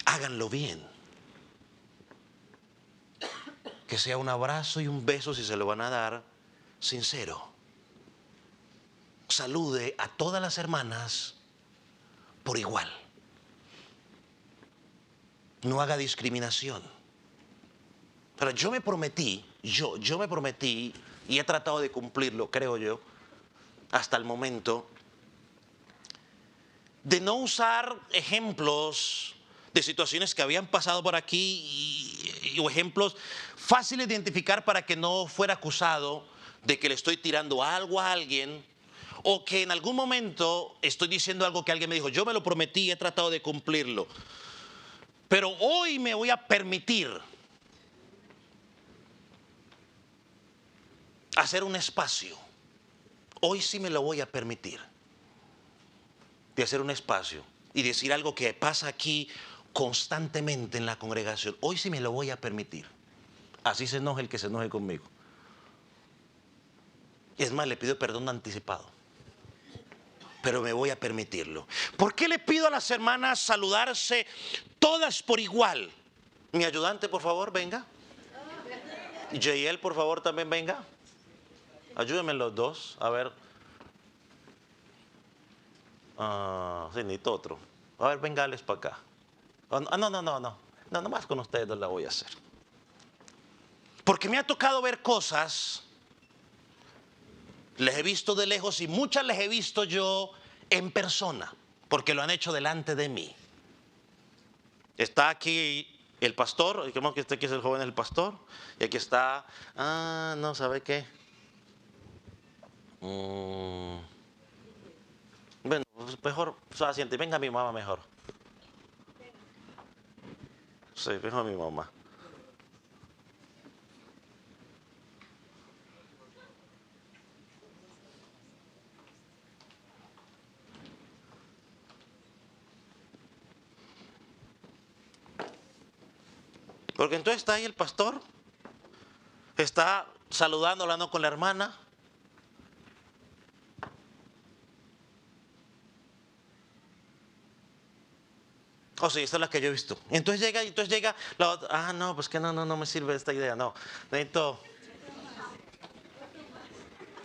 háganlo bien. Que sea un abrazo y un beso, si se lo van a dar, sincero. Salude a todas las hermanas por igual. No haga discriminación. Pero yo me prometí, y he tratado de cumplirlo, creo yo, hasta el momento, de no usar ejemplos de situaciones que habían pasado por aquí o ejemplos fáciles de identificar para que no fuera acusado de que le estoy tirando algo a alguien o que en algún momento estoy diciendo algo que alguien me dijo. Yo me lo prometí y he tratado de cumplirlo. Pero hoy me voy a permitir hacer un espacio. Hoy sí me lo voy a permitir de hacer un espacio y decir algo que pasa aquí constantemente en la congregación. Hoy sí me lo voy a permitir. Así se enoje el que se enoje conmigo. Es más, le pido perdón anticipado. Pero me voy a permitirlo. ¿Por qué le pido a las hermanas saludarse todas por igual? Mi ayudante, por favor, venga. Jael, por favor, también venga. Ayúdenme los dos. A ver. Sí, necesito otro. A ver, vengales para acá. No, nomás con ustedes no la voy a hacer. Porque me ha tocado ver cosas, les he visto de lejos y muchas les he visto yo en persona, porque lo han hecho delante de mí. Está aquí el pastor, ¿cómo que este aquí es el joven el pastor? Y aquí está, no, ¿sabe qué? Bueno, pues mejor, asiente, venga mi mamá mejor. Sí, mejor mi mamá. Porque entonces está ahí el pastor, está saludando, hablando con la hermana. Oh, sí, esta es la que yo he visto. Entonces llega la otra. No, pues que no me sirve esta idea, no. Necesito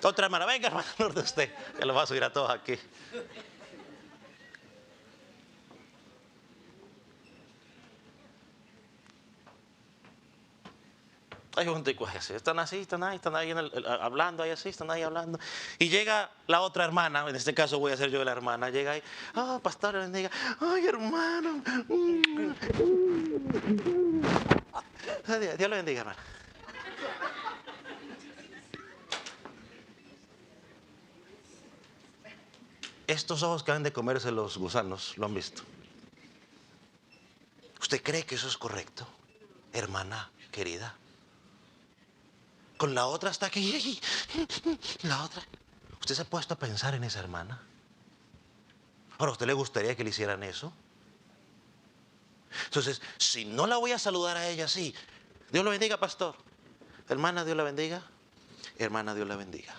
otra hermana. Venga, hermana Lourdes, usted, que lo va a subir a todos aquí. Hay un tico así, están ahí hablando, ahí así, están ahí hablando. Y llega la otra hermana, en este caso voy a ser yo la hermana, llega ahí, pastor, bendiga, ay, hermano. Dios le bendiga, hermano. Estos ojos que han de comerse los gusanos, lo han visto. ¿Usted cree que eso es correcto, hermana querida? Con la otra está aquí. La otra. ¿Usted se ha puesto a pensar en esa hermana? Ahora, ¿a usted le gustaría que le hicieran eso? Entonces, si no la voy a saludar a ella así, Dios lo bendiga, pastor. Hermana, Dios la bendiga. Hermana, Dios la bendiga.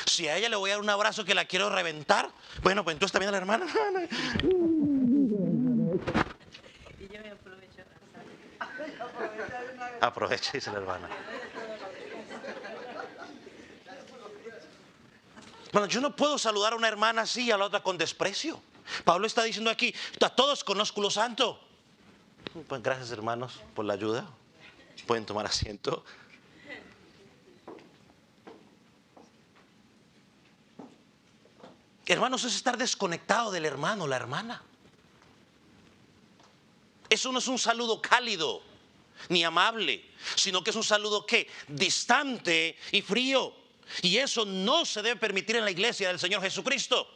Si a ella le voy a dar un abrazo que la quiero reventar, bueno, pues entonces también a la hermana. Y yo me aprovecho. Aprovecha, dice la hermana. Bueno, yo no puedo saludar a una hermana así y a la otra con desprecio. Pablo está diciendo aquí, a todos conozco lo santo. Pues gracias, hermanos, por la ayuda. Pueden tomar asiento. Hermanos, es estar desconectado del hermano, la hermana. Eso no es un saludo cálido ni amable, sino que es un saludo ¿qué? Distante y frío. Y eso no se debe permitir en la iglesia del Señor Jesucristo.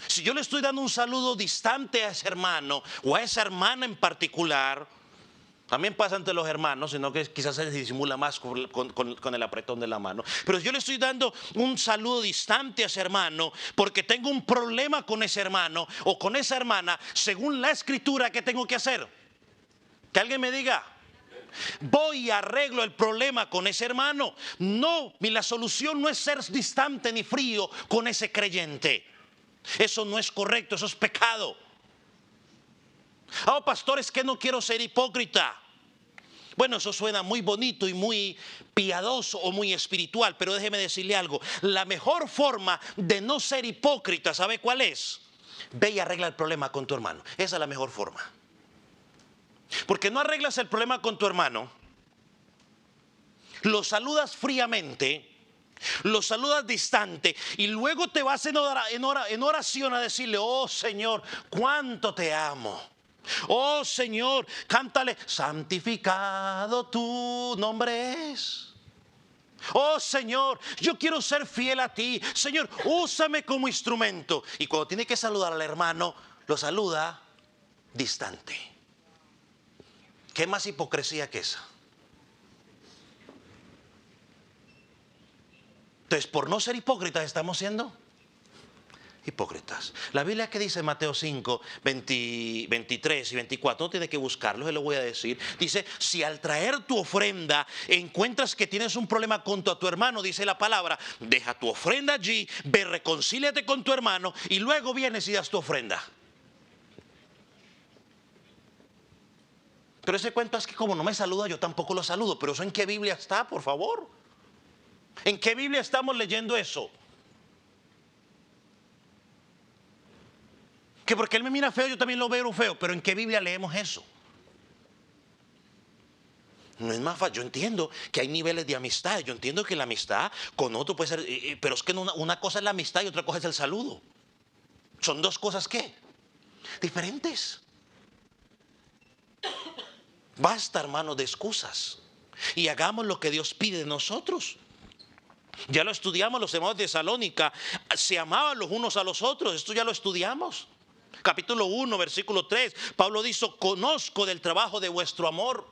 Si yo le estoy dando un saludo distante a ese hermano o a esa hermana en particular, también pasa entre los hermanos, sino que quizás se disimula más con el apretón de la mano. Pero yo le estoy dando un saludo distante a ese hermano porque tengo un problema con ese hermano o con esa hermana, según la escritura, ¿qué tengo que hacer? Que alguien me diga. Voy y arreglo el problema con ese hermano. No, la solución no es ser distante ni frío con ese creyente. Eso no es correcto, eso es pecado. Oh, pastor, es que no quiero ser hipócrita. Bueno, eso suena muy bonito y muy piadoso o muy espiritual, pero déjeme decirle algo. La mejor forma de no ser hipócrita, ¿sabe cuál es? Ve y arregla el problema con tu hermano. Esa es la mejor forma. Porque no arreglas el problema con tu hermano, lo saludas fríamente, lo saludas distante y luego te vas en oración a decirle: oh Señor, cuánto te amo. Oh Señor, cántale: santificado tu nombre es. Oh Señor, yo quiero ser fiel a ti. Señor, úsame como instrumento. Y cuando tiene que saludar al hermano, lo saluda distante. ¿Qué más hipocresía que esa? Entonces, por no ser hipócritas, estamos siendo hipócritas. La Biblia, que dice en Mateo 5, 23 y 24, no tiene que buscarlo, se lo voy a decir. Dice: si al traer tu ofrenda encuentras que tienes un problema con tu hermano, dice la palabra, deja tu ofrenda allí, ve, reconcíliate con tu hermano y luego vienes y das tu ofrenda. Pero ese cuento es que como no me saluda, yo tampoco lo saludo. Pero eso, ¿en qué Biblia está, por favor? ¿En qué Biblia estamos leyendo eso? Que porque él me mira feo, yo también lo veo feo. Pero ¿en qué Biblia leemos eso? No es más fácil. Yo entiendo que hay niveles de amistad. Yo entiendo que la amistad con otro puede ser, pero es que una cosa es la amistad y otra cosa es el saludo. Son dos cosas, ¿qué? Diferentes. Basta, hermano, de excusas y hagamos lo que Dios pide de nosotros. Ya lo estudiamos, los hermanos de Tesalónica se amaban los unos a los otros. Esto ya lo estudiamos. Capítulo 1, versículo 3. Pablo dice: conozco del trabajo de vuestro amor.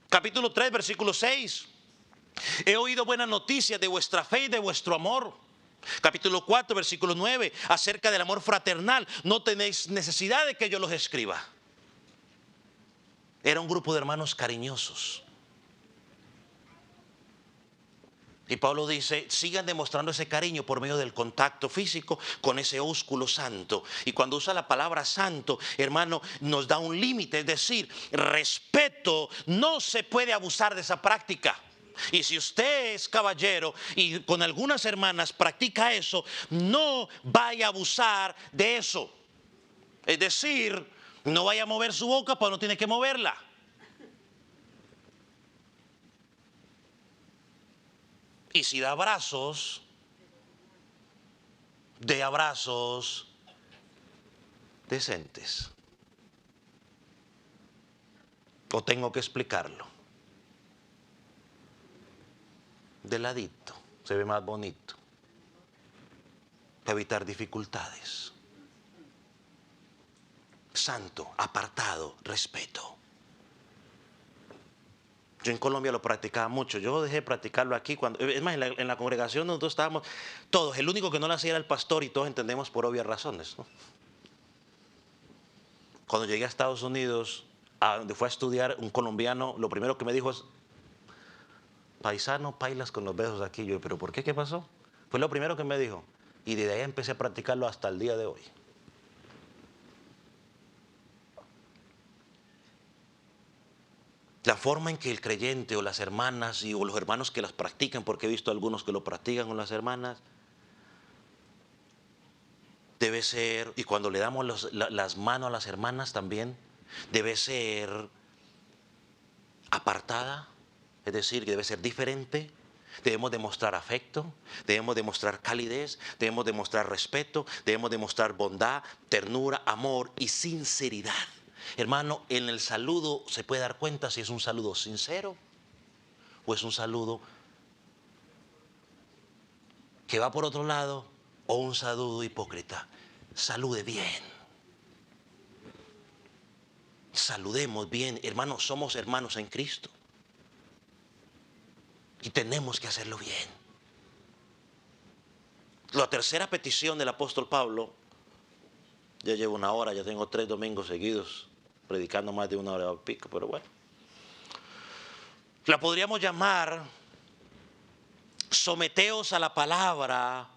Capítulo 3, versículo 6. He oído buenas noticias de vuestra fe y de vuestro amor. Capítulo 4, versículo 9. Acerca del amor fraternal, no tenéis necesidad de que yo los escriba. Era un grupo de hermanos cariñosos. Y Pablo dice: sigan demostrando ese cariño por medio del contacto físico con ese ósculo santo. Y cuando usa la palabra santo, hermano, nos da un límite, es decir, respeto. No se puede abusar de esa práctica. Y si usted es caballero y con algunas hermanas practica eso, no vaya a abusar de eso. Es decir, no vaya a mover su boca, pero no tiene que moverla. Y si da abrazos, de abrazos decentes. ¿O tengo que explicarlo? De ladito, se ve más bonito. Para evitar dificultades. Santo, apartado, respeto. Yo en Colombia lo practicaba mucho. Yo dejé de practicarlo aquí cuando, es más, en la congregación nosotros estábamos todos. El único que no lo hacía era el pastor, y todos entendemos por obvias razones, ¿no? Cuando llegué a Estados Unidos, a donde fue a estudiar, un colombiano, lo primero que me dijo es: paisano, pailas con los besos aquí. Yo: ¿pero por qué? ¿Qué pasó? Fue lo primero que me dijo. Y desde ahí empecé a practicarlo hasta el día de hoy. La forma en que el creyente o las hermanas o los hermanos que las practican, porque he visto algunos que lo practican con las hermanas, debe ser, y cuando le damos las manos a las hermanas también, debe ser apartada, es decir, que debe ser diferente. Debemos demostrar afecto, debemos demostrar calidez, debemos demostrar respeto, debemos demostrar bondad, ternura, amor y sinceridad. Hermano, en el saludo se puede dar cuenta si es un saludo sincero o es un saludo que va por otro lado o un saludo hipócrita. Salude bien. Saludemos bien, hermanos, somos hermanos en Cristo. Y tenemos que hacerlo bien. La tercera petición del apóstol Pablo, ya llevo una hora, ya tengo 3 domingos seguidos predicando más de 1 hora y pico, pero bueno. La podríamos llamar: someteos a la palabra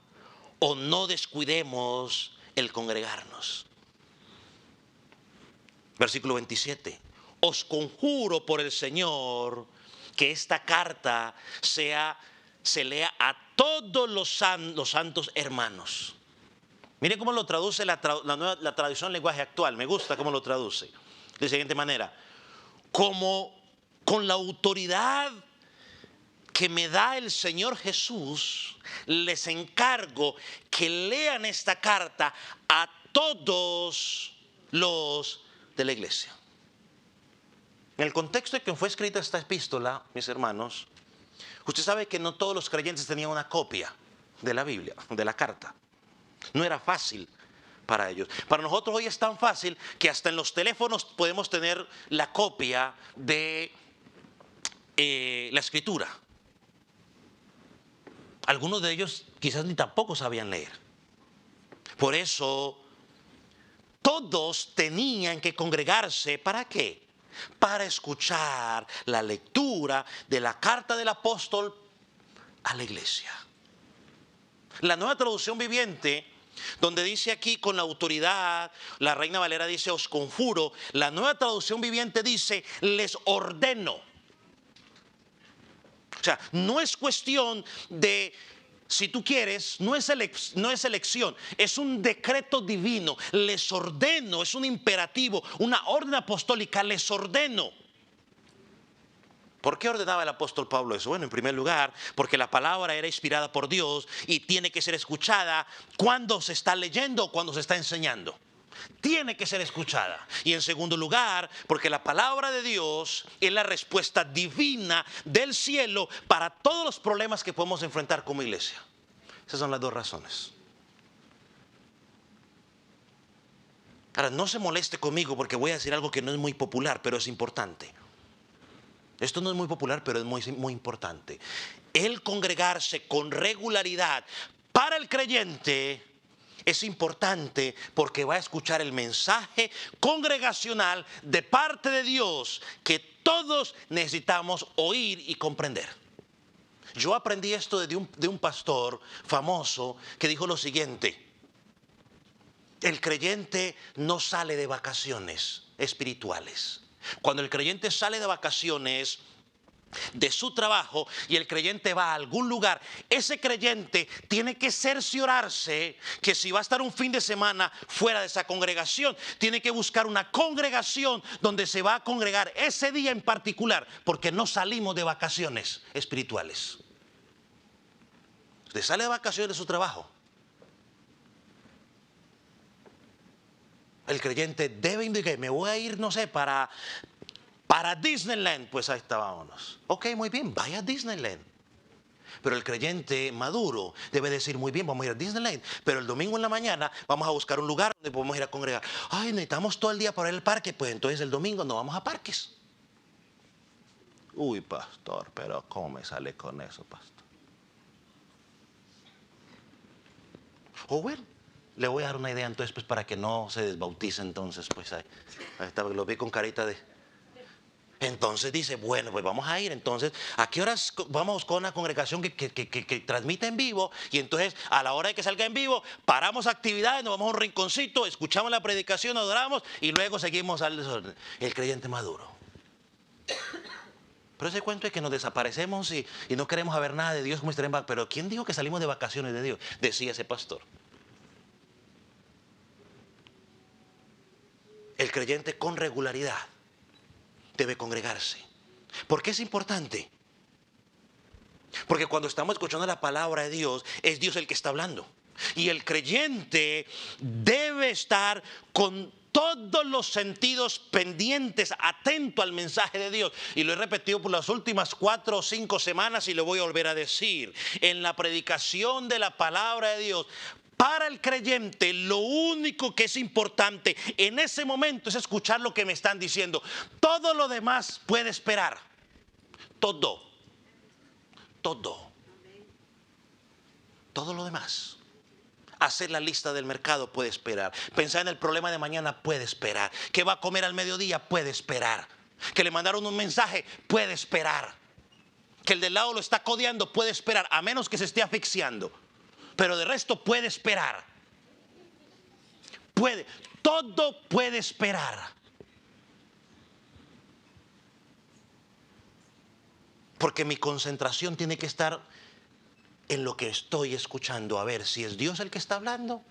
o no descuidemos el congregarnos. Versículo 27. Os conjuro por el Señor que esta carta se lea a todos los santos hermanos. Mire cómo lo traduce la traducción lenguaje actual. Me gusta cómo lo traduce. De la siguiente manera: como con la autoridad que me da el Señor Jesús, les encargo que lean esta carta a todos los de la iglesia. En el contexto en que fue escrita esta epístola, mis hermanos, usted sabe que no todos los creyentes tenían una copia de la Biblia, de la carta. No era fácil para ellos. Para nosotros hoy es tan fácil que hasta en los teléfonos podemos tener la copia de la escritura. Algunos de ellos quizás ni tampoco sabían leer. Por eso todos tenían que congregarse. ¿Para qué? Para escuchar la lectura de la carta del apóstol a la iglesia. La Nueva Traducción Viviente, donde dice aquí con la autoridad, la Reina Valera dice os conjuro. La Nueva Traducción Viviente dice les ordeno. O sea, no es cuestión de si tú quieres, no es elección, es un decreto divino. Les ordeno, es un imperativo, una orden apostólica, les ordeno. ¿Por qué ordenaba el apóstol Pablo eso? Bueno, en primer lugar, porque la palabra era inspirada por Dios y tiene que ser escuchada cuando se está leyendo o cuando se está enseñando. Tiene que ser escuchada. Y en segundo lugar, porque la palabra de Dios es la respuesta divina del cielo para todos los problemas que podemos enfrentar como iglesia. Esas son las 2 razones. Ahora, no se moleste conmigo porque voy a decir algo que no es muy popular, pero es importante. Esto no es muy popular, pero es muy importante. El congregarse con regularidad para el creyente es importante porque va a escuchar el mensaje congregacional de parte de Dios que todos necesitamos oír y comprender. Yo aprendí esto de un pastor famoso que dijo lo siguiente: el creyente no sale de vacaciones espirituales. Cuando el creyente sale de vacaciones de su trabajo y el creyente va a algún lugar, ese creyente tiene que cerciorarse que si va a estar un fin de semana fuera de esa congregación, tiene que buscar una congregación donde se va a congregar ese día en particular, porque no salimos de vacaciones espirituales. Usted sale de vacaciones de su trabajo. El creyente debe indicar: me voy a ir, no sé, para Disneyland. Pues ahí está, vámonos. Ok, muy bien, vaya a Disneyland. Pero el creyente maduro debe decir: muy bien, vamos a ir a Disneyland, pero el domingo en la mañana vamos a buscar un lugar donde podemos ir a congregar. Ay, necesitamos todo el día para ir al parque. Pues entonces el domingo no vamos a parques. Uy, pastor, pero ¿cómo me sale con eso, pastor? O bueno, le voy a dar una idea entonces, pues, para que no se desbautice. Entonces, pues ahí está, lo vi con carita de... Entonces dice: bueno, pues vamos a ir. Entonces, ¿a qué horas vamos con una congregación que transmite en vivo? Y entonces, a la hora de que salga en vivo, paramos actividades, nos vamos a un rinconcito, escuchamos la predicación, adoramos y luego seguimos al desorden. El creyente maduro. Pero ese cuento es que nos desaparecemos y no queremos saber nada de Dios como estaremos. Pero ¿quién dijo que salimos de vacaciones de Dios? Decía ese pastor. El creyente con regularidad debe congregarse. ¿Por qué es importante? Porque cuando estamos escuchando la palabra de Dios, es Dios el que está hablando. Y el creyente debe estar con todos los sentidos pendientes, atento al mensaje de Dios. Y lo he repetido por las últimas 4 o 5 semanas y lo voy a volver a decir. En la predicación de la palabra de Dios, Para el creyente, lo único que es importante en ese momento es escuchar lo que me están diciendo. Todo lo demás puede esperar. Todo. Todo lo demás. Hacer la lista del mercado puede esperar. Pensar en el problema de mañana puede esperar. ¿Qué va a comer al mediodía? Puede esperar. Que le mandaron un mensaje puede esperar. Que el del lado lo está codeando puede esperar, a menos que se esté asfixiando. Pero de resto puede esperar. Todo puede esperar. Porque mi concentración tiene que estar en lo que estoy escuchando, a ver si es Dios el que está hablando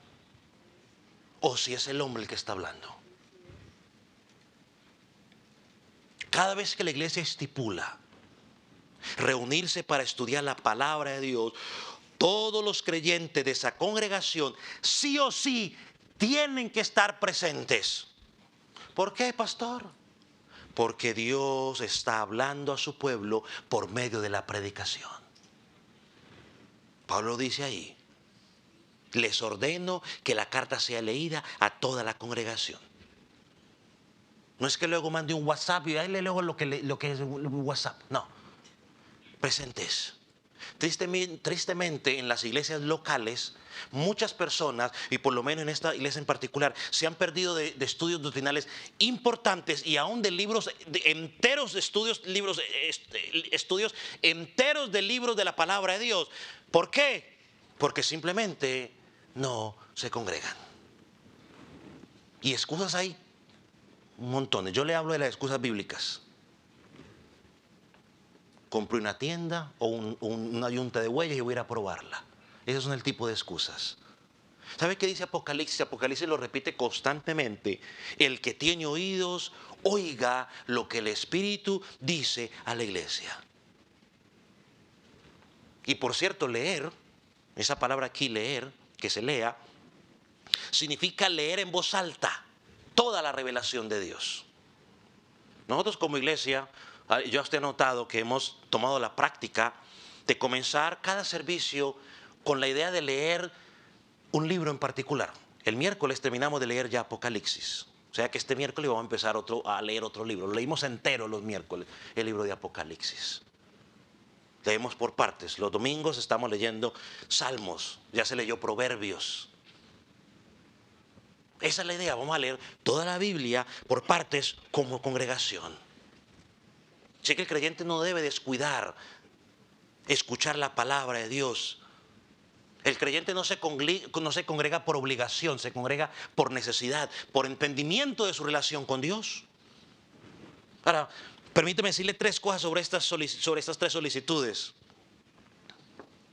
o si es el hombre el que está hablando. Cada vez que la iglesia estipula reunirse para estudiar la palabra de Dios, todos los creyentes de esa congregación sí o sí tienen que estar presentes. ¿Por qué, pastor? Porque Dios está hablando a su pueblo por medio de la predicación. Pablo dice ahí: les ordeno que la carta sea leída a toda la congregación. No es que luego mande un WhatsApp y ahí le leo lo que es WhatsApp. No, presentes. Tristemente en las iglesias locales, muchas personas, y por lo menos en esta iglesia en particular, se han perdido de estudios doctrinales importantes y aún de libros enteros de estudios enteros de libros de la palabra de Dios. ¿Por qué? Porque simplemente no se congregan. Y excusas hay montones. Yo le hablo de las excusas bíblicas. Compré una tienda o una yunta de bueyes y voy a ir a probarla. Esos son el tipo de excusas. ¿Sabe qué dice Apocalipsis? Apocalipsis lo repite constantemente. El que tiene oídos, oiga lo que el Espíritu dice a la iglesia. Y por cierto, leer, esa palabra aquí, leer, que se lea, significa leer en voz alta toda la revelación de Dios. Nosotros como iglesia, yo hasta he notado que hemos tomado la práctica de comenzar cada servicio con la idea de leer un libro en particular. El miércoles terminamos de leer ya Apocalipsis. O sea que este miércoles vamos a empezar a leer otro libro. Lo leímos entero los miércoles, el libro de Apocalipsis. Leemos por partes. Los domingos estamos leyendo Salmos, ya se leyó Proverbios. Esa es la idea, vamos a leer toda la Biblia por partes como congregación. Sé que el creyente no debe descuidar escuchar la palabra de Dios. El creyente no se congrega por obligación, se congrega por necesidad, por entendimiento de su relación con Dios. Ahora, permíteme decirle tres cosas sobre estas tres solicitudes.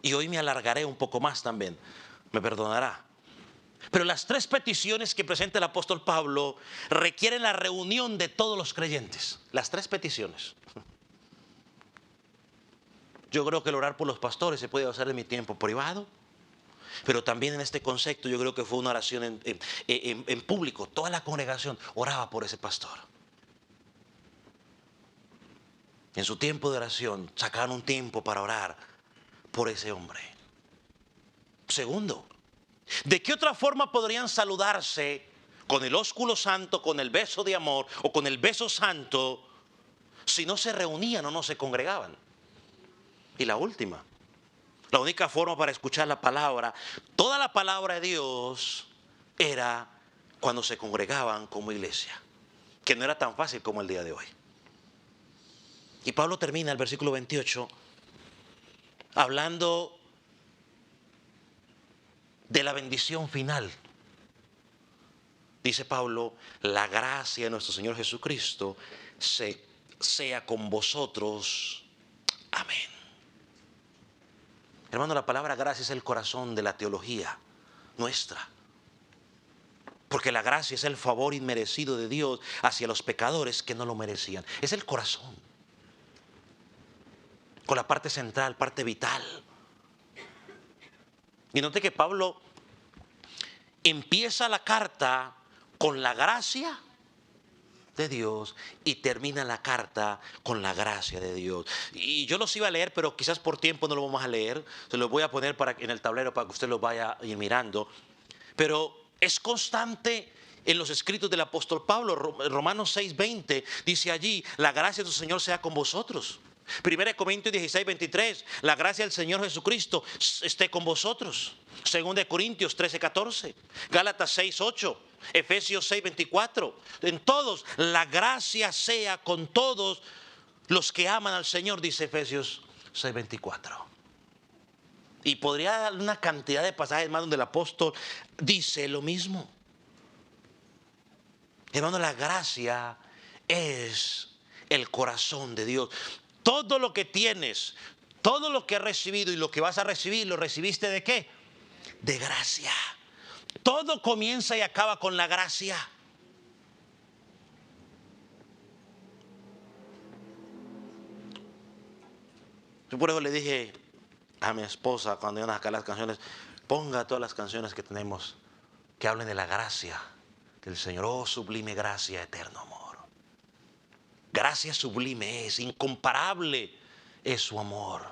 Y hoy me alargaré un poco más también, me perdonará. Pero las tres peticiones que presenta el apóstol Pablo requieren la reunión de todos los creyentes. Las tres peticiones. Yo creo que el orar por los pastores se puede hacer en mi tiempo privado, pero también en este concepto yo creo que fue una oración en público. Toda la congregación oraba por ese pastor. En su tiempo de oración sacaron un tiempo para orar por ese hombre. Segundo, ¿de qué otra forma podrían saludarse con el ósculo santo, con el beso de amor o con el beso santo si no se reunían o no se congregaban? Y la última, la única forma para escuchar la palabra, toda la palabra de Dios, era cuando se congregaban como iglesia, que no era tan fácil como el día de hoy. Y Pablo termina el versículo 28 hablando de la bendición final. Dice Pablo: la gracia de nuestro Señor Jesucristo sea con vosotros. Amén. Hermano, la palabra gracia es el corazón de la teología nuestra. Porque la gracia es el favor inmerecido de Dios hacia los pecadores que no lo merecían. Es el corazón. Con la parte central, parte vital. Y note que Pablo empieza la carta con la gracia de Dios y termina la carta con la gracia de Dios. Y yo los iba a leer, pero quizás por tiempo no lo vamos a leer. Se los voy a poner en el tablero para que usted los vaya a ir mirando. Pero es constante en los escritos del apóstol Pablo. Romanos 6:20 dice allí: la gracia de tu Señor sea con vosotros. 1 Corintios 16:23, la gracia del Señor Jesucristo esté con vosotros. 2 Corintios 13:14, Gálatas 6:8, Efesios 6:24. En todos, la gracia sea con todos los que aman al Señor, dice Efesios 6:24. Y podría dar una cantidad de pasajes más donde el apóstol dice lo mismo. Hermano, la gracia es el corazón de Dios. Todo lo que tienes, todo lo que has recibido y lo que vas a recibir, ¿lo recibiste de qué? De gracia. Todo comienza y acaba con la gracia. Yo por eso le dije a mi esposa cuando iban a sacar las canciones: ponga todas las canciones que tenemos que hablen de la gracia del Señor. Oh, sublime gracia, eterno amor. Gracia sublime es, incomparable es su amor.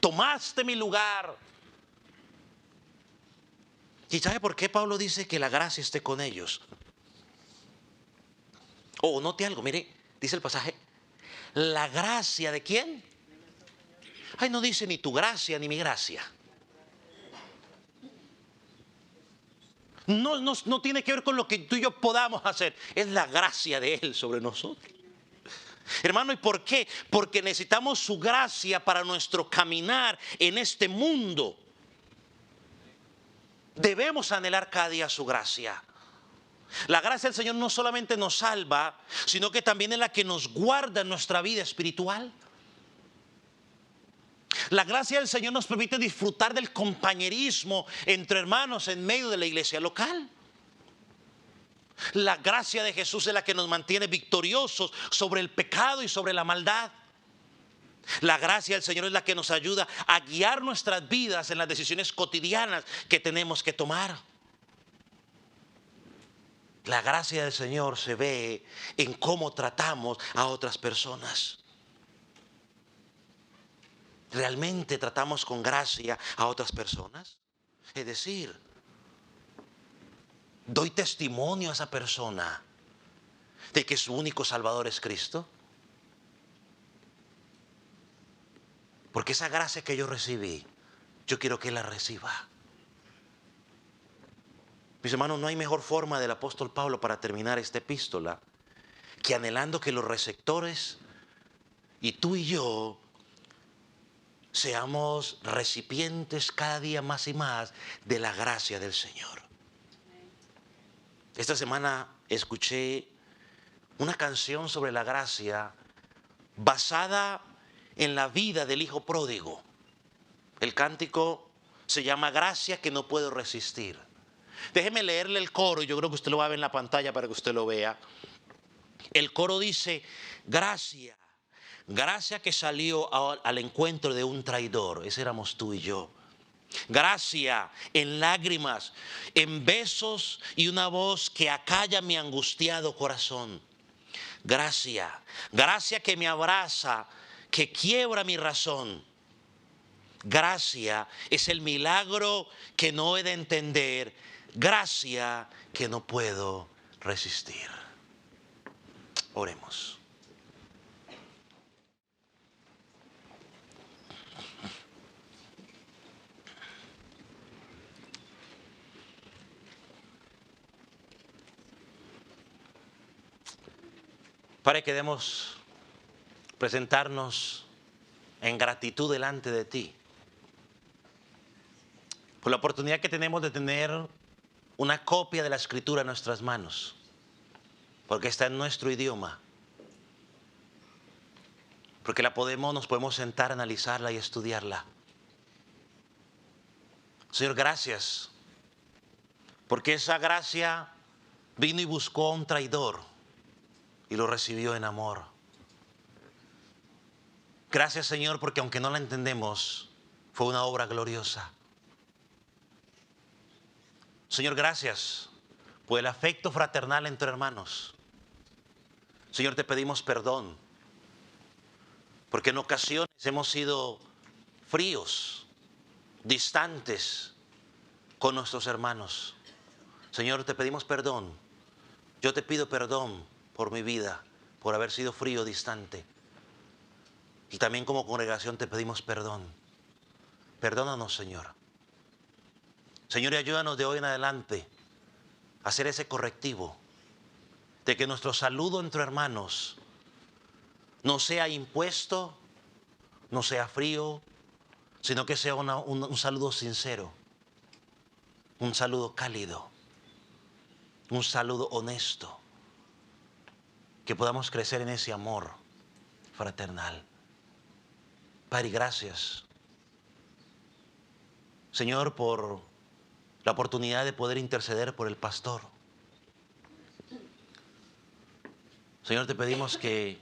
Tomaste mi lugar. ¿Y sabe por qué Pablo dice que la gracia esté con ellos? Oh, note algo, mire, dice el pasaje: ¿la gracia de quién? Ay, no dice ni tu gracia ni mi gracia. No tiene que ver con lo que tú y yo podamos hacer. Es la gracia de Él sobre nosotros. Hermano, ¿y por qué? Porque necesitamos su gracia para nuestro caminar en este mundo. Debemos anhelar cada día su gracia. La gracia del Señor no solamente nos salva, sino que también es la que nos guarda en nuestra vida espiritual. La gracia del Señor nos permite disfrutar del compañerismo entre hermanos en medio de la iglesia local. La gracia de Jesús es la que nos mantiene victoriosos sobre el pecado y sobre la maldad. La gracia del Señor es la que nos ayuda a guiar nuestras vidas en las decisiones cotidianas que tenemos que tomar. La gracia del Señor se ve en cómo tratamos a otras personas. ¿Realmente tratamos con gracia a otras personas? Es decir, ¿doy testimonio a esa persona de que su único Salvador es Cristo? Porque esa gracia que yo recibí, yo quiero que Él la reciba. Mis hermanos, no hay mejor forma del apóstol Pablo para terminar esta epístola que anhelando que los receptores y tú y yo seamos recipientes cada día más y más de la gracia del Señor. Esta semana escuché una canción sobre la gracia basada en la vida del hijo pródigo. El cántico se llama Gracia que no puedo resistir. Déjeme leerle el coro, yo creo que usted lo va a ver en la pantalla para que usted lo vea. El coro dice: gracia, gracia que salió al encuentro de un traidor. Ese éramos tú y yo. Gracia en lágrimas, en besos y una voz que acalla mi angustiado corazón. Gracia, gracia que me abraza, que quiebra mi razón. Gracia es el milagro que no he de entender. Gracia que no puedo resistir. Oremos. Para que queremos presentarnos en gratitud delante de ti por la oportunidad que tenemos de tener una copia de la Escritura en nuestras manos, porque está en nuestro idioma, porque nos podemos sentar, analizarla y estudiarla. Señor, gracias, porque esa gracia vino y buscó a un traidor y lo recibió en amor. Gracias, Señor, porque aunque no la entendemos, fue una obra gloriosa. Señor, gracias por el afecto fraternal entre hermanos. Señor, te pedimos perdón, porque en ocasiones hemos sido fríos, distantes con nuestros hermanos. Señor, te pedimos perdón. Yo te pido perdón por mi vida, por haber sido frío, distante. Y también como congregación te pedimos perdón. Perdónanos, Señor. Señor, y ayúdanos de hoy en adelante a hacer ese correctivo de que nuestro saludo entre hermanos no sea impuesto, no sea frío, sino que sea un saludo sincero, un saludo cálido, un saludo honesto, que podamos crecer en ese amor fraternal. Padre, gracias, Señor, por la oportunidad de poder interceder por el pastor. Señor, te pedimos que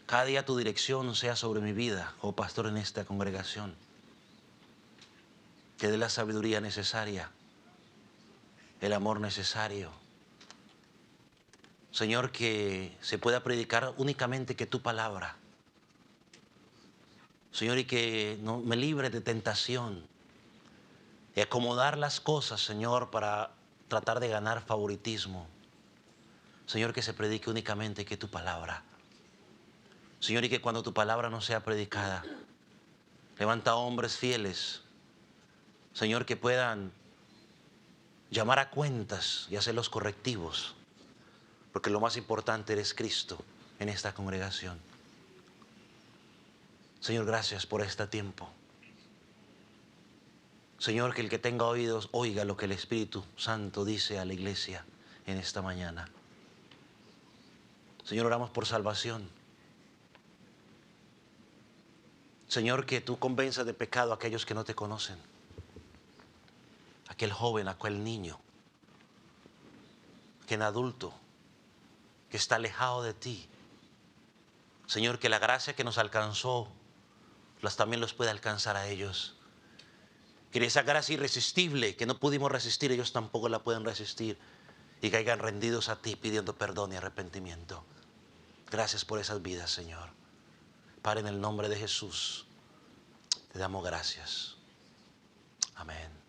cada día tu dirección sea sobre mi vida, oh pastor, en esta congregación. Que dé la sabiduría necesaria, el amor necesario. Señor, que se pueda predicar únicamente que tu palabra. Señor, y que no me libre de tentación, de acomodar las cosas, Señor, para tratar de ganar favoritismo. Señor, que se predique únicamente que tu palabra. Señor, y que cuando tu palabra no sea predicada, levanta hombres fieles, Señor, que puedan llamar a cuentas y hacer los correctivos, porque lo más importante eres Cristo en esta congregación. Señor, gracias por este tiempo. Señor, que el que tenga oídos oiga lo que el Espíritu Santo dice a la iglesia en esta mañana. Señor, oramos por salvación. Señor, que tú convenzas de pecado a aquellos que no te conocen. Aquel joven, aquel niño, aquel adulto que está alejado de ti. Señor, que la gracia que nos alcanzó también los pueda alcanzar a ellos. Que esa gracia irresistible que no pudimos resistir, ellos tampoco la pueden resistir. Y caigan rendidos a ti pidiendo perdón y arrepentimiento. Gracias por esas vidas, Señor. Padre, en el nombre de Jesús, te damos gracias. Amén.